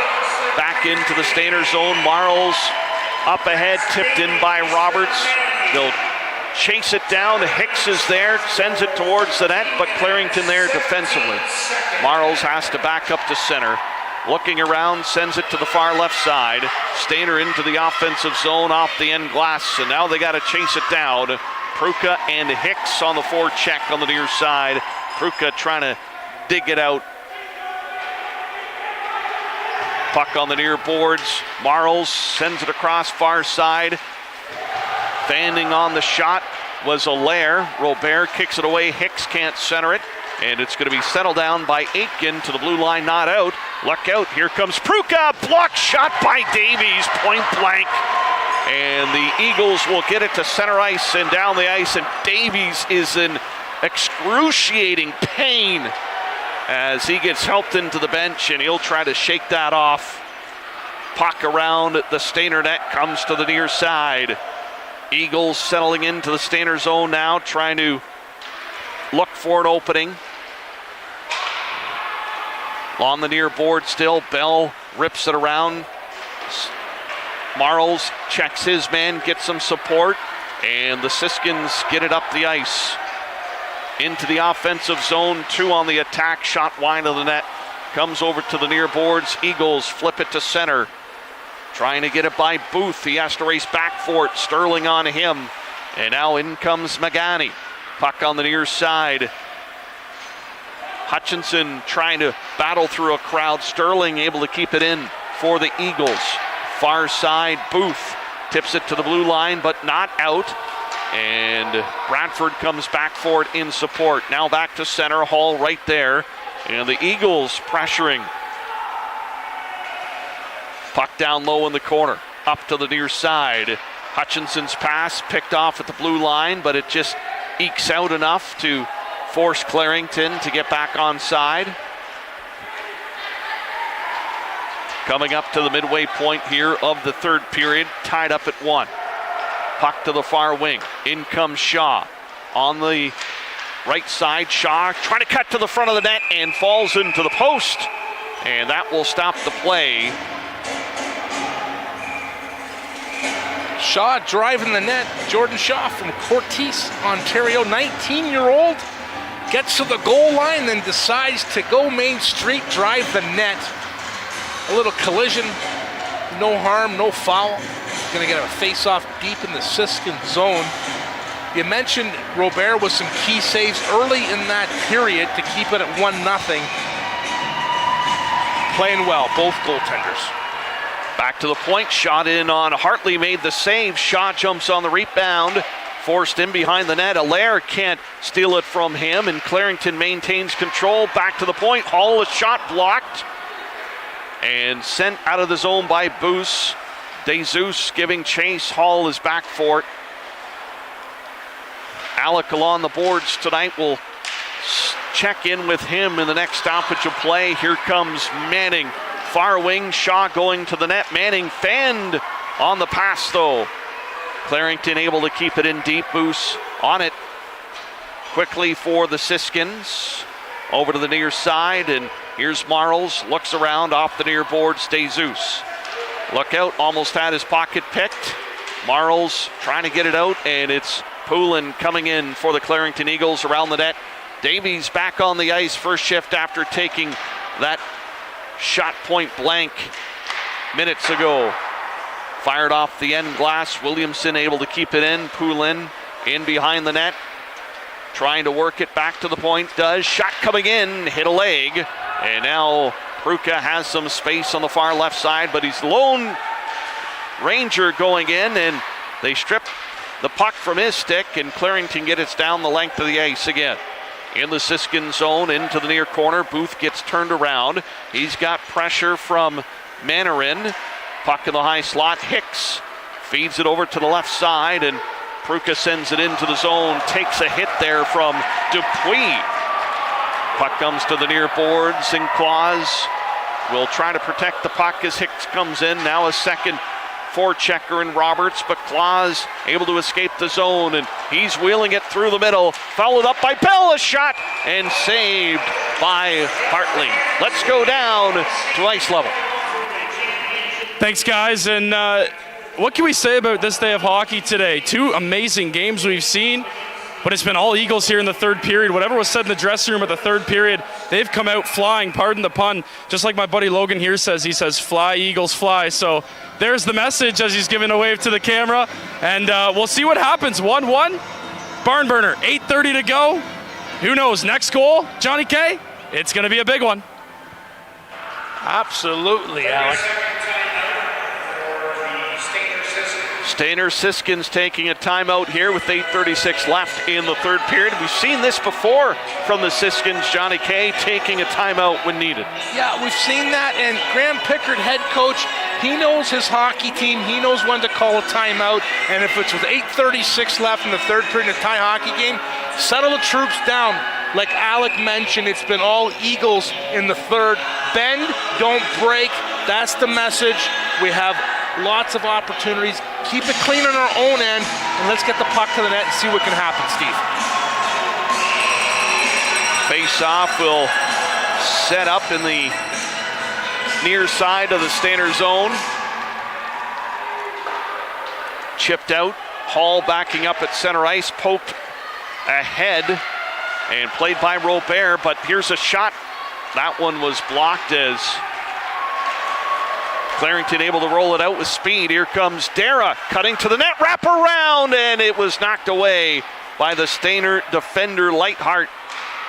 Back into the Stayner zone, Marles up ahead, tipped in by Roberts. They'll chase it down, Hicks is there, sends it towards the net, but Clarington there defensively. Marles has to back up to center. Looking around, sends it to the far left side. Stayner into the offensive zone off the end glass, and now they got to chase it down. Pruka and Hicks on the forecheck on the near side. Pruka trying to dig it out. Puck on the near boards. Marles sends it across far side. Standing on the shot was Allaire. Robert kicks it away. Hicks can't center it. And it's going to be settled down by Aitken to the blue line, not out. Luck out. Here comes Pruka. Block shot by Davies, point blank. And the Eagles will get it to center ice and down the ice. And Davies is in excruciating pain as he gets helped into the bench, and he'll try to shake that off. Puck around the Stayner net, comes to the near side. Eagles settling into the Stayner zone now, trying to look for an opening. On the near board still, Bell rips it around. Marles checks his man, gets some support, and the Siskins get it up the ice. Into the offensive zone, 2 on the attack, shot wide of the net. Comes over to the near boards, Eagles flip it to center. Trying to get it by Booth, he has to race back for it, Sterling on him. And now in comes Magani. Puck on the near side. Hutchinson trying to battle through a crowd. Sterling able to keep it in for the Eagles. Far side, Booth tips it to the blue line, but not out. And Bradford comes back for it in support. Now back to center, Hall right there. And the Eagles pressuring. Puck down low in the corner, up to the near side. Hutchinson's pass picked off at the blue line, but it just ekes out enough to force Clarington to get back on side. Coming up to the midway point here of the third period, tied up at 1. Puck to the far wing. In comes Shaw. On the right side, Shaw trying to cut to the front of the net and falls into the post. And that will stop the play. Shaw driving the net. Jordan Shaw from Courtice, Ontario, 19-year-old. Gets to the goal line, then decides to go Main Street, drive the net. A little collision, no harm, no foul. Going to get a face-off deep in the Siskin zone. You mentioned Robert with some key saves early in that period to keep it at 1-0. Playing well, both goaltenders. Back to the point, shot in on Hartley, made the save. Shaw jumps on the rebound, forced in behind the net. Allaire can't steal it from him, and Clarington maintains control. Back to the point, Hall, a shot blocked and sent out of the zone by Boos. DeZeus giving chase. Hall is back for it. Alec along the boards tonight. We'll check in with him in the next stoppage of play. Here comes Manning. Far wing, Shaw going to the net. Manning fanned on the pass though. Clarington able to keep it in deep. Boos on it quickly for the Siskins. Over to the near side, and here's Marles. Looks around off the near boards. DeZeus. Look out, almost had his pocket picked. Marles trying to get it out, and it's Poulin coming in for the Clarington Eagles around the net. Davies back on the ice, first shift after taking that shot point blank minutes ago. Fired off the end glass. Williamson able to keep it in. Poulin in behind the net. Trying to work it back to the point. Does. Shot coming in. Hit a leg. And now Pruka has some space on the far left side, but he's lone ranger going in, and they strip the puck from his stick, and Clarington gets it down the length of the ice again. In the Siskin zone, into the near corner. Booth gets turned around. He's got pressure from Manarin. Puck in the high slot. Hicks feeds it over to the left side, and Pruka sends it into the zone. Takes a hit there from Dupuis. Puck comes to the near boards, and Claus will try to protect the puck as Hicks comes in. Now a second forechecker in Roberts, but Claus able to escape the zone, and he's wheeling it through the middle. Followed up by Bell, a shot, and saved by Hartley. Let's go down to ice level. Thanks, guys. And what can we say about this day of hockey today? 2 amazing games we've seen, but it's been all Eagles here in the third period. Whatever was said in the dressing room at the third period, they've come out flying, pardon the pun. Just like my buddy Logan here says, he says, fly, Eagles, fly. So there's the message as he's giving a wave to the camera. And we'll see what happens. 1-1, barn burner, 8:30 to go. Who knows, next goal, Johnny K, it's going to be a big one. Absolutely, Alex. Stayner Siskins taking a timeout here with 8:36 left in the third period. We've seen this before from the Siskins. Johnny Kay taking a timeout when needed. Yeah, we've seen that, and Graham Pickard, head coach, he knows his hockey team. He knows when to call a timeout, and if it's with 8:36 left in the third period in a tie hockey game, settle the troops down. Like Alec mentioned, it's been all Eagles in the third. Bend, don't break. That's the message. We have lots of opportunities. Keep it clean on our own end, and let's get the puck to the net and see what can happen, Steve. Face-off will set up in the near side of the Stayner zone. Chipped out. Hall backing up at center ice, poked ahead and played by Robert, but here's a shot. That one was blocked as Clarington able to roll it out with speed. Here comes Dara cutting to the net, wrap around, and it was knocked away by the Stayner defender, Lightheart.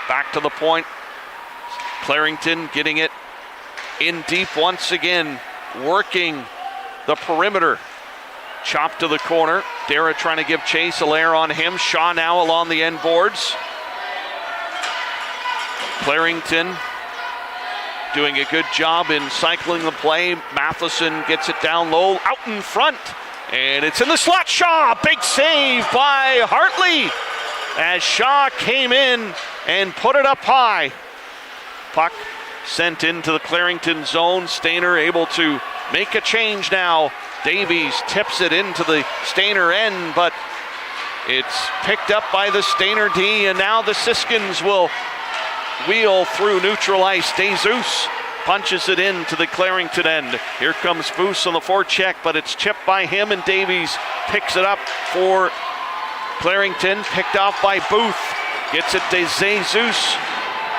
Back to the point. Clarington getting it in deep once again, working the perimeter. Chop to the corner. Dara trying to give chase. Allaire on him. Shaw now along the end boards. Clarington doing a good job in cycling the play. Matheson gets it down low, out in front, and it's in the slot. Shaw, big save by Hartley as Shaw came in and put it up high. Puck sent into the Clarington zone. Stayner able to make a change now. Davies tips it into the Stayner end, but it's picked up by the Stayner D, and now the Siskins will wheel through neutral ice. DeZeus punches it into the Clarington end. Here comes Boos on the forecheck, but it's chipped by him, and Davies picks it up for Clarington. Picked off by Booth. Gets it to DeZeus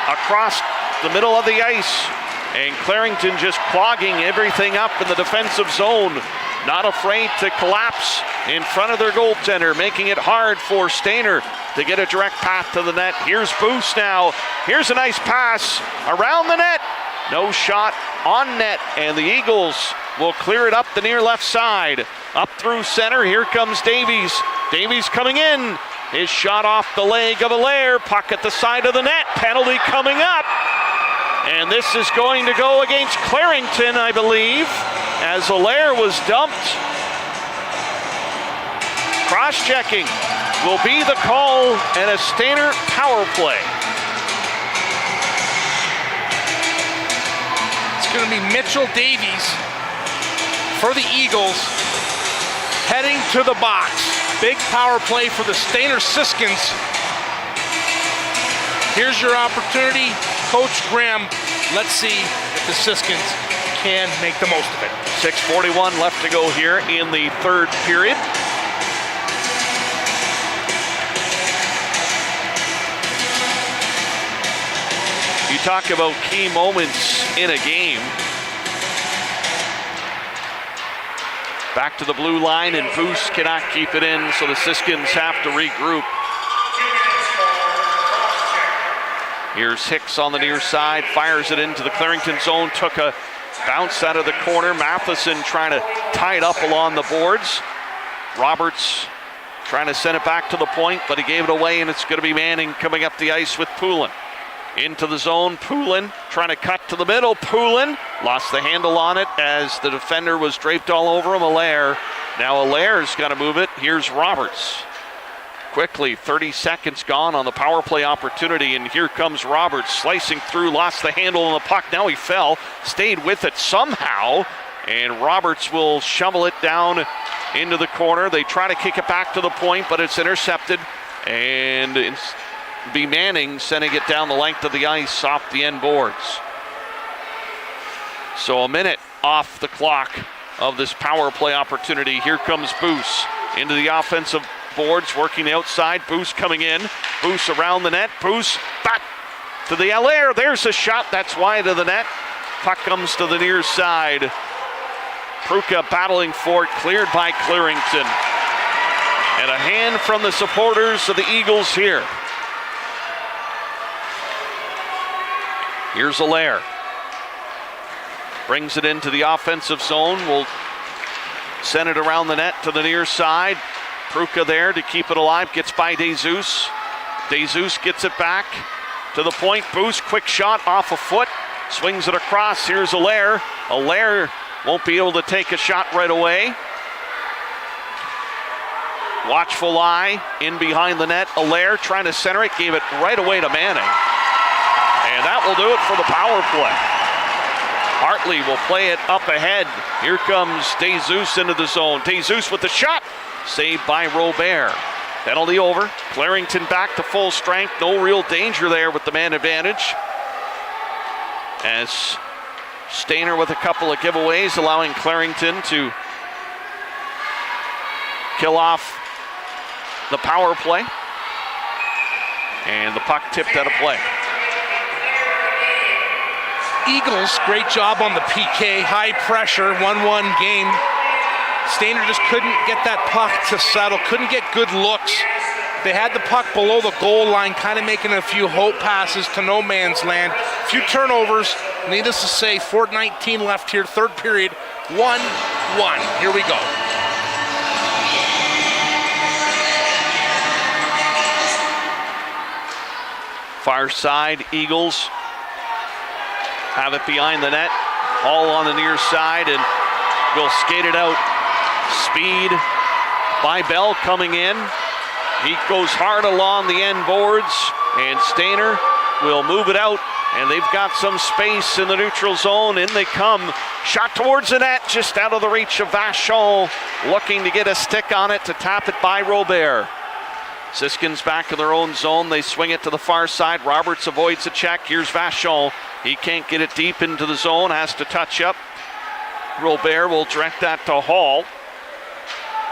across the middle of the ice, and Clarington just clogging everything up in the defensive zone. Not afraid to collapse in front of their goaltender, making it hard for Stayner to get a direct path to the net. Here's Boos now. Here's a nice pass around the net. No shot on net, and the Eagles will clear it up the near left side. Up through center, here comes Davies. Davies coming in. His shot off the leg of Allaire. Puck at the side of the net. Penalty coming up. And this is going to go against Clarington, I believe, as Allaire was dumped. Cross-checking will be the call, and a Stayner power play. It's going to be Mitchell Davies for the Eagles heading to the box. Big power play for the Stayner Siskins. Here's your opportunity. Coach Graham, let's see if the Siskins can make the most of it. 6:41 left to go here in the third period. You talk about key moments in a game. Back to the blue line, and Boost cannot keep it in, so the Siskins have to regroup. Here's Hicks on the near side, fires it into the Clarington zone, took a bounce out of the corner. Matheson trying to tie it up along the boards. Roberts trying to send it back to the point, but he gave it away, and it's going to be Manning coming up the ice with Poulin. Into the zone, Poulin trying to cut to the middle. Poulin lost the handle on it as the defender was draped all over him, Allaire. Now Allaire's got to move it. Here's Roberts. Quickly, 30 seconds gone on the power play opportunity, and here comes Roberts slicing through, lost the handle on the puck. Now he fell, stayed with it somehow, and Roberts will shovel it down into the corner. They try to kick it back to the point, but it's intercepted, and it's be Manning sending it down the length of the ice off the end boards. So a minute off the clock of this power play opportunity. Here comes Boos into the offensive boards, working the outside. Boos coming in. Boos around the net. Boos back to the Allaire. There's a shot. That's wide of the net. Puck comes to the near side. Pruka battling for it. Cleared by Clarington. And a hand from the supporters of the Eagles here. Here's Allaire. Brings it into the offensive zone. Will Send it around the net to the near side. Pruka there to keep it alive, gets by DeZeus. DeZeus gets it back to the point. Boost, quick shot off a foot. Swings it across. Here's Allaire. Allaire won't be able to take a shot right away. Watchful eye in behind the net. Allaire trying to center it. Gave it right away to Manning. And that will do it for the power play. Hartley will play it up ahead. Here comes DeZeus into the zone. DeZeus with the shot. Saved by Robert. Penalty over. Clarington back to full strength. No real danger there with the man advantage. As Stayner with a couple of giveaways, allowing Clarington to kill off the power play. And the puck tipped out of play. Eagles, great job on the PK, high pressure, 1-1 game. Stayner just couldn't get that puck to settle, couldn't get good looks. They had the puck below the goal line, kind of making a few hope passes to no man's land. A few turnovers, needless to say, 4:19 left here, third period, 1-1. Here we go. Far side, Eagles have it behind the net. Hall on the near side and will skate it out. Speed by Bell coming in. He goes hard along the end boards, and Stayner will move it out, and they've got some space in the neutral zone. In they come. Shot towards the net, just out of the reach of Vachon, looking to get a stick on it to tap it by Robert. Siskins back in their own zone. They swing it to the far side. Roberts avoids a check. Here's Vachon. He can't get it deep into the zone, has to touch up. Robert will direct that to Hall,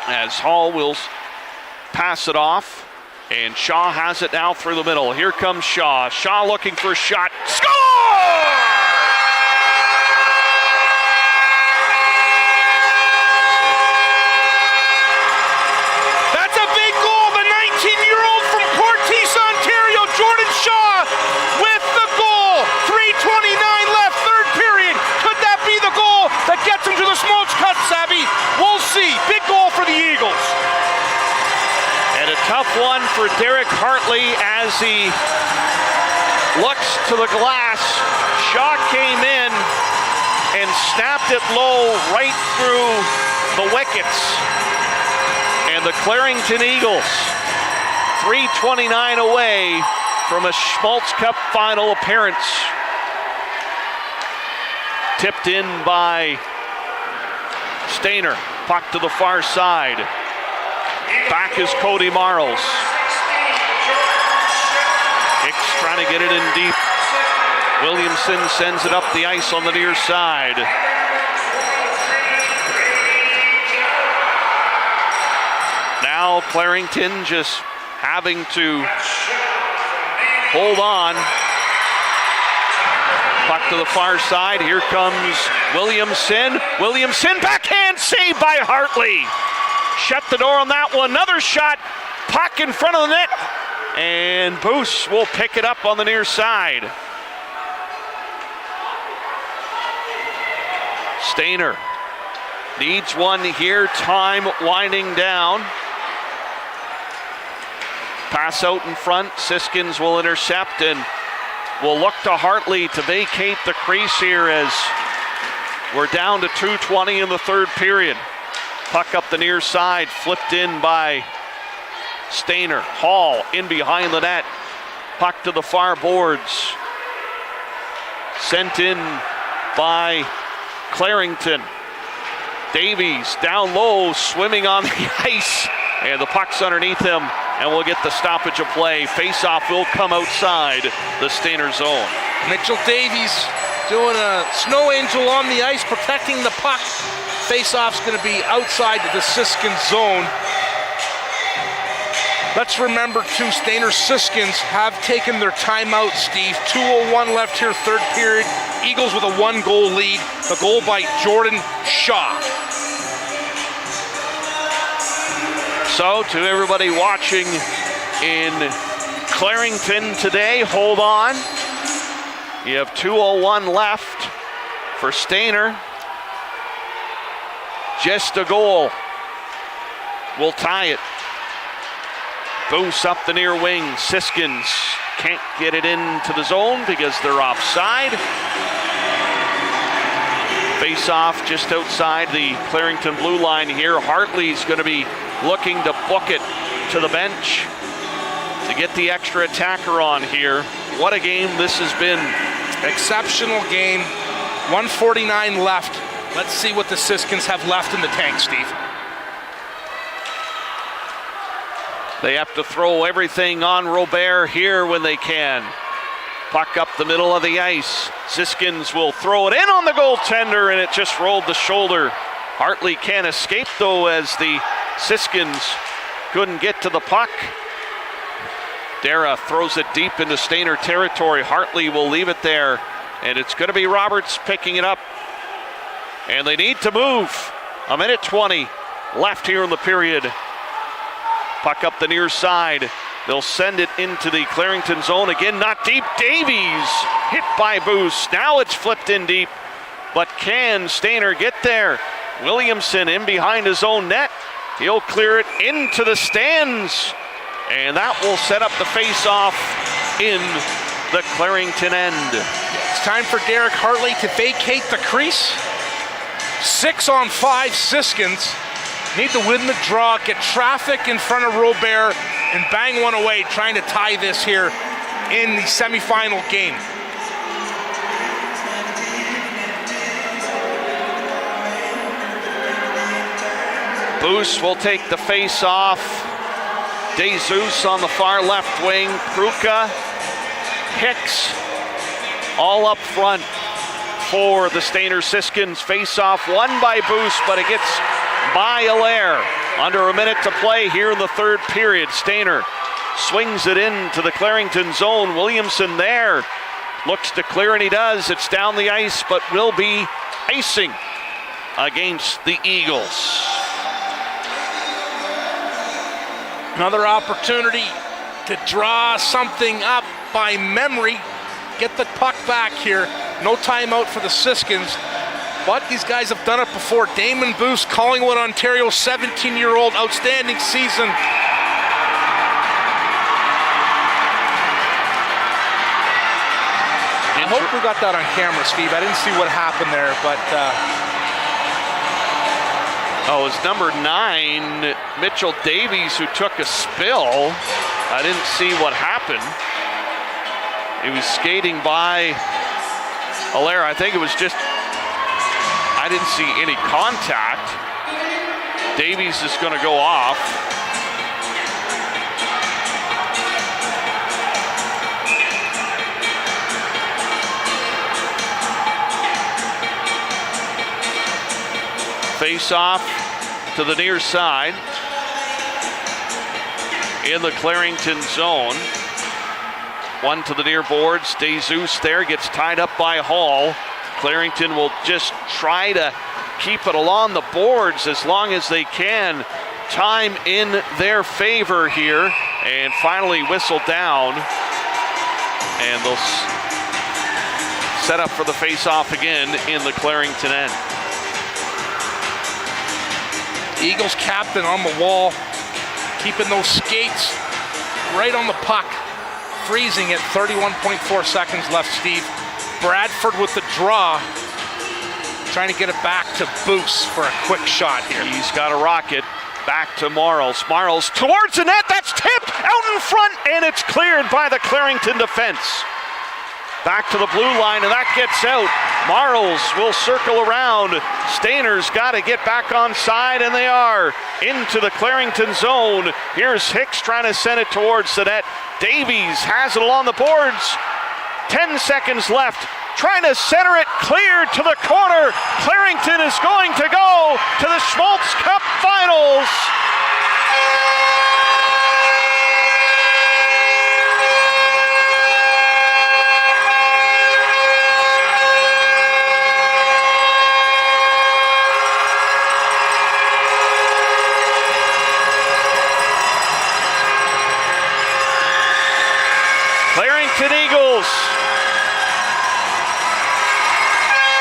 as Hall will pass it off, and Shaw has it now through the middle. Here comes Shaw. Shaw looking for a shot. Score! That's a big goal. The 19-year-old from Portis, Ontario, Jordan Shaw, with the goal. 3:29 left, third period. Could that be the goal that gets him to the Schmalz cut, Savvy? We'll see. Big goal for the Eagles. And a tough one for Derek Hartley as he looks to the glass. Shaw came in and snapped it low right through the wickets. And the Clarington Eagles, 3:29 away from a Schmalz Cup final appearance. Tipped in by Stayner. Puck to the far side. Back is Cody Marles. Hicks trying to get it in deep. Williamson sends it up the ice on the near side. Now Clarington just having to hold on. Puck to the far side. Here comes Williamson. Williamson, backhand save by Hartley. Shut the door on that one. Another shot. Puck in front of the net. And Boos will pick it up on the near side. Stayner needs one here. Time winding down. Pass out in front. Siskins will intercept and will look to Hartley to vacate the crease here as we're down to 2:20 in the third period. Puck up the near side, flipped in by Stayner. Hall in behind the net. Puck to the far boards. Sent in by Clarington. Davies down low, swimming on the ice. And the puck's underneath him, and we'll get the stoppage of play. Face-off will come outside the Stayner zone. Mitchell Davies doing a snow angel on the ice, protecting the puck. Face-off's going to be outside the Siskins zone. Let's remember, too, Stayner Siskins have taken their timeout, Steve. 2:01 left here, third period. Eagles with a one-goal lead. The goal by Jordan Shaw. So, to everybody watching in Clarington today, hold on. You have 2:01 left for Stayner. Just a goal will tie it. Boost up the near wing. Siskins can't get it into the zone because they're offside. Face off just outside the Clarington blue line here. Hartley's going to be looking to book it to the bench to get the extra attacker on here. What a game this has been. Exceptional game. 1:49 left. Let's see what the Siskins have left in the tank, Steve. They have to throw everything on Robert here when they can. Puck up the middle of the ice. Siskins will throw it in on the goaltender, and it just rolled the shoulder. Hartley can't escape, though, as the Siskins couldn't get to the puck. Dara throws it deep into Stayner territory. Hartley will leave it there, and it's going to be Roberts picking it up. And they need to move. 1:20 left here in the period. Puck up the near side. They'll send it into the Clarington zone. Again, not deep. Davies hit by Boost. Now it's flipped in deep. But can Stayner get there? Williamson in behind his own net. He'll clear it into the stands. And that will set up the face-off in the Clarington end. It's time for Derek Hartley to vacate the crease. 6-on-5 Siskins need to win the draw, get traffic in front of Robert, and bang one away, trying to tie this here in the semifinal game. Boost will take the face off. DeZeus on the far left wing. Pruka, Hicks, all up front for the Stayner Siskins. Face off won by Boost, but it gets by Allaire. Under a minute to play here in the third period. Stayner swings it into the Clarington zone. Williamson there. Looks to clear, and he does. It's down the ice, but will be icing against the Eagles. Another opportunity to draw something up by memory. Get the puck back here. No timeout for the Siskins. But these guys have done it before. Damon Boost, Collingwood, Ontario, 17-year-old, outstanding season. I hope we got that on camera, Steve. I didn't see what happened there, but... Oh, it's number 9, Mitchell Davies, who took a spill. I didn't see what happened. He was skating by Allaire. I think it was just... I didn't see any contact. Davies is going to go off. Face off to the near side in the Clarington zone. One to the near boards. DeZeus there gets tied up by Hall. Clarington will just try to keep it along the boards as long as they can. Time in their favor here, and finally whistled down. And they'll set up for the face-off again in the Clarington end. Eagles captain on the wall, keeping those skates right on the puck. Freezing it, 31.4 seconds left, Steve. Bradford with the draw, trying to get it back to Boost for a quick shot here. He's got a rocket. Back to Marles. Marles towards the net. That's tipped out in front, and it's cleared by the Clarington defense. Back to the blue line, and that gets out. Marles will circle around. Stayner's got to get back on side, and they are into the Clarington zone. Here's Hicks trying to send it towards the net. Davies has it along the boards. 10 seconds left. Trying to center it clear to the corner. Clarington is going to go to the Schmalz Cup Finals. Clarington Eagles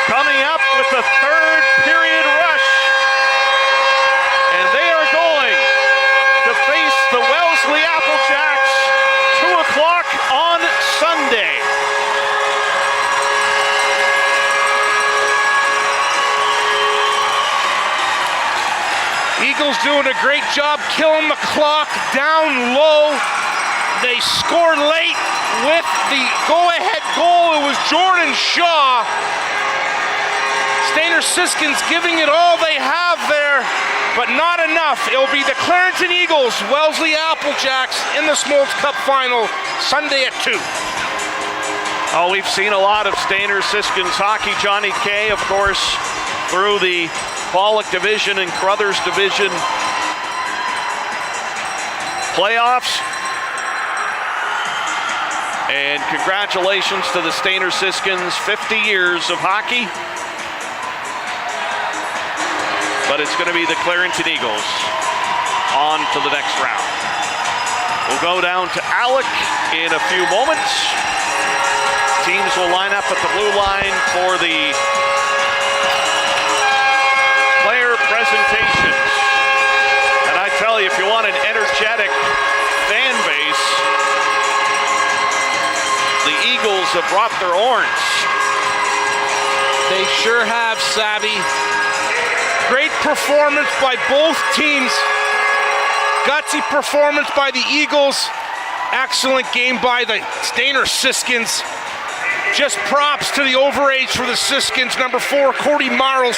coming up with the third period rush did a great job killing the clock down low. They scored late with the go-ahead goal. It was Jordan Shaw. Stayner Siskins giving it all they have there, but not enough. It'll be the Clarington Eagles, Wellesley Applejacks in the Schmalz Cup final Sunday at 2. Oh, we've seen a lot of Stayner Siskins hockey. Johnny Kay, of course, through the Pollock Division and Crothers Division playoffs. And congratulations to the Stayner Siskins, 50 years of hockey. But it's going to be the Clarington Eagles on to the next round. We'll go down to Alec in a few moments. Teams will line up at the blue line for the player presentations. And I tell you, if you want an energetic fan base, the Eagles have brought their horns. They sure have, Savvy. Great performance by both teams. Gutsy performance by the Eagles. Excellent game by the Stayner Siskins. Just props to the overage for the Siskins. Number 4, Cody Marles,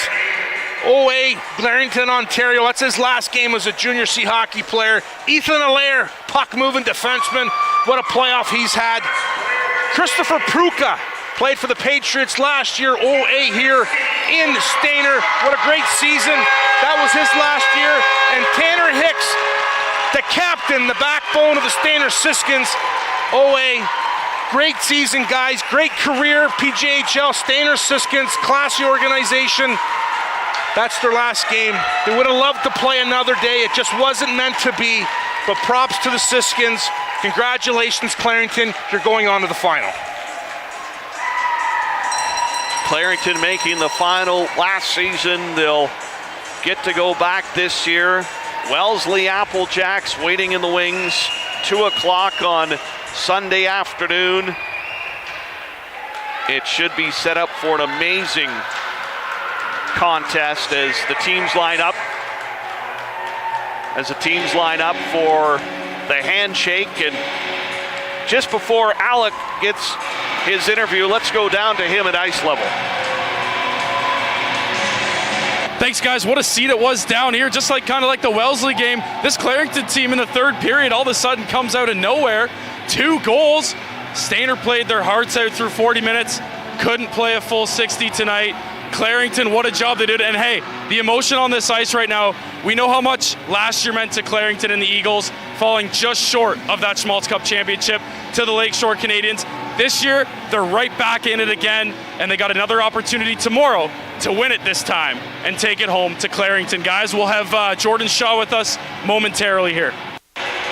OA, Clarington, Ontario. That's his last game as a junior C hockey player. Ethan Allaire, puck-moving defenseman. What a playoff he's had. Christopher Pruka played for the Patriots last year, OA here in Stayner. What a great season. That was his last year. And Tanner Hicks, the captain, the backbone of the Stayner Siskins, OA. Great season, guys. Great career. PJHL, Stayner Siskins, classy organization. That's their last game. They would have loved to play another day. It just wasn't meant to be. But props to the Siskins. Congratulations, Clarington. You're going on to the final. Clarington making the final last season. They'll get to go back this year. Wellesley Applejacks waiting in the wings. 2 o'clock on Sunday afternoon. It should be set up for an amazing contest as the teams line up. For the handshake. And just before Alec gets his interview, let's go down to him at ice level. Thanks, guys. What a scene it was down here, just like kind of like the Wellesley game. This Clarington team in the third period all of a sudden comes out of nowhere. 2 goals. Stayner played their hearts out through 40 minutes. Couldn't play a full 60 tonight. Clarington, what a job they did. And hey, the emotion on this ice right now, we know how much last year meant to Clarington and the Eagles, falling just short of that Schmalz Cup championship to the Lakeshore Canadians. This year, they're right back in it again, and they got another opportunity tomorrow to win it this time and take it home to Clarington. Guys, we'll have Jordan Shaw with us momentarily here.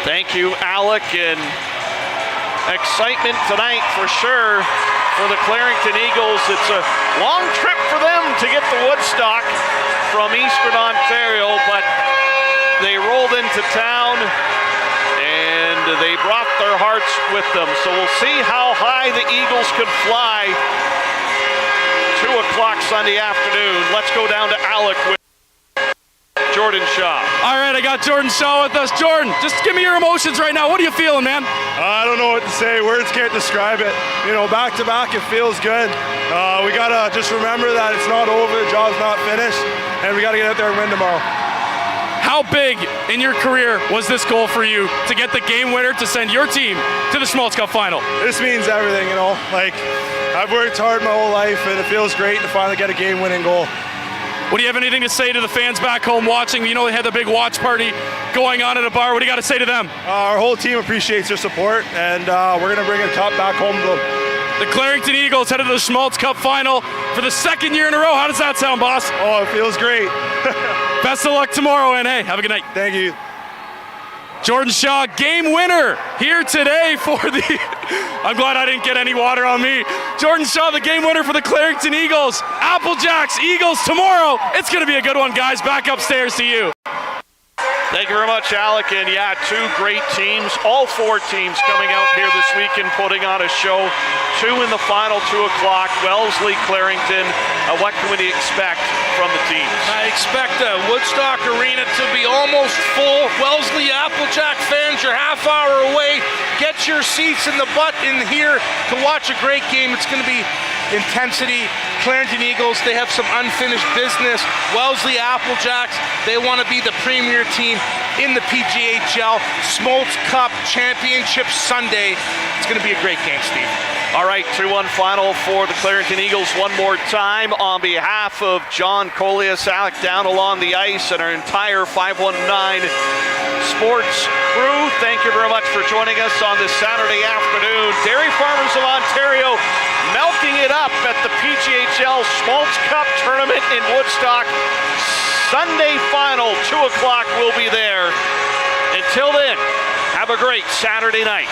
Thank you, Alec, and excitement tonight for sure for the Clarington Eagles. It's a long trip for them to get to Woodstock from Eastern Ontario, but they rolled into town and they brought their hearts with them. So we'll see how high the Eagles can fly. 2 o'clock Sunday afternoon. Let's go down to Alec with Jordan Shaw. All right, I got Jordan Shaw with us. Jordan, just give me your emotions right now. What are you feeling, man? I don't know what to say. Words can't describe it. You know, back to back, it feels good. We gotta just remember that it's not over, the job's not finished, and we gotta get out there and win tomorrow. How big in your career was this goal for you to get the game winner to send your team to the Schmalz Cup final? This means everything, you know. Like, I've worked hard my whole life, and it feels great to finally get a game-winning goal. What do you have anything to say to the fans back home watching? You know they had the big watch party going on at a bar. What do you got to say to them? Our whole team appreciates their support, and we're going to bring a cup back home to them. The Clarington Eagles headed to the Schmalz Cup final for the 2nd year in a row. How does that sound, boss? Oh, it feels great. Best of luck tomorrow, and hey, have a good night. Thank you. Jordan Shaw, game winner here today for the... I'm glad I didn't get any water on me. Jordan Shaw, the game winner for the Clarington Eagles. Applejacks, Eagles tomorrow. It's going to be a good one, guys. Back upstairs to you. Thank you very much, Alec. And yeah, two great teams, all four teams coming out here this weekend putting on a show. Two in the final, 2 o'clock, Wellesley, Clarington. What can we expect from the teams? I expect Woodstock Arena to be almost full. Wellesley Applejack fans, you're half hour away. Get your seats in the butt in here to watch a great game. It's going to be intensity. Clarington Eagles, they have some unfinished business. Wellesley Applejacks, they want to be the premier team in the PGHL. Schmalz Cup Championship Sunday. It's going to be a great game, Steve. All right, 2-1 final for the Clarington Eagles one more time. On behalf of John Colias, Alec down along the ice, and our entire 519 sports crew, thank you very much for joining us on this Saturday afternoon. Dairy Farmers of Ontario milking it up at the PGHL Schmalz Cup Tournament in Woodstock. Sunday final, 2 o'clock, we'll be there. Until then, have a great Saturday night.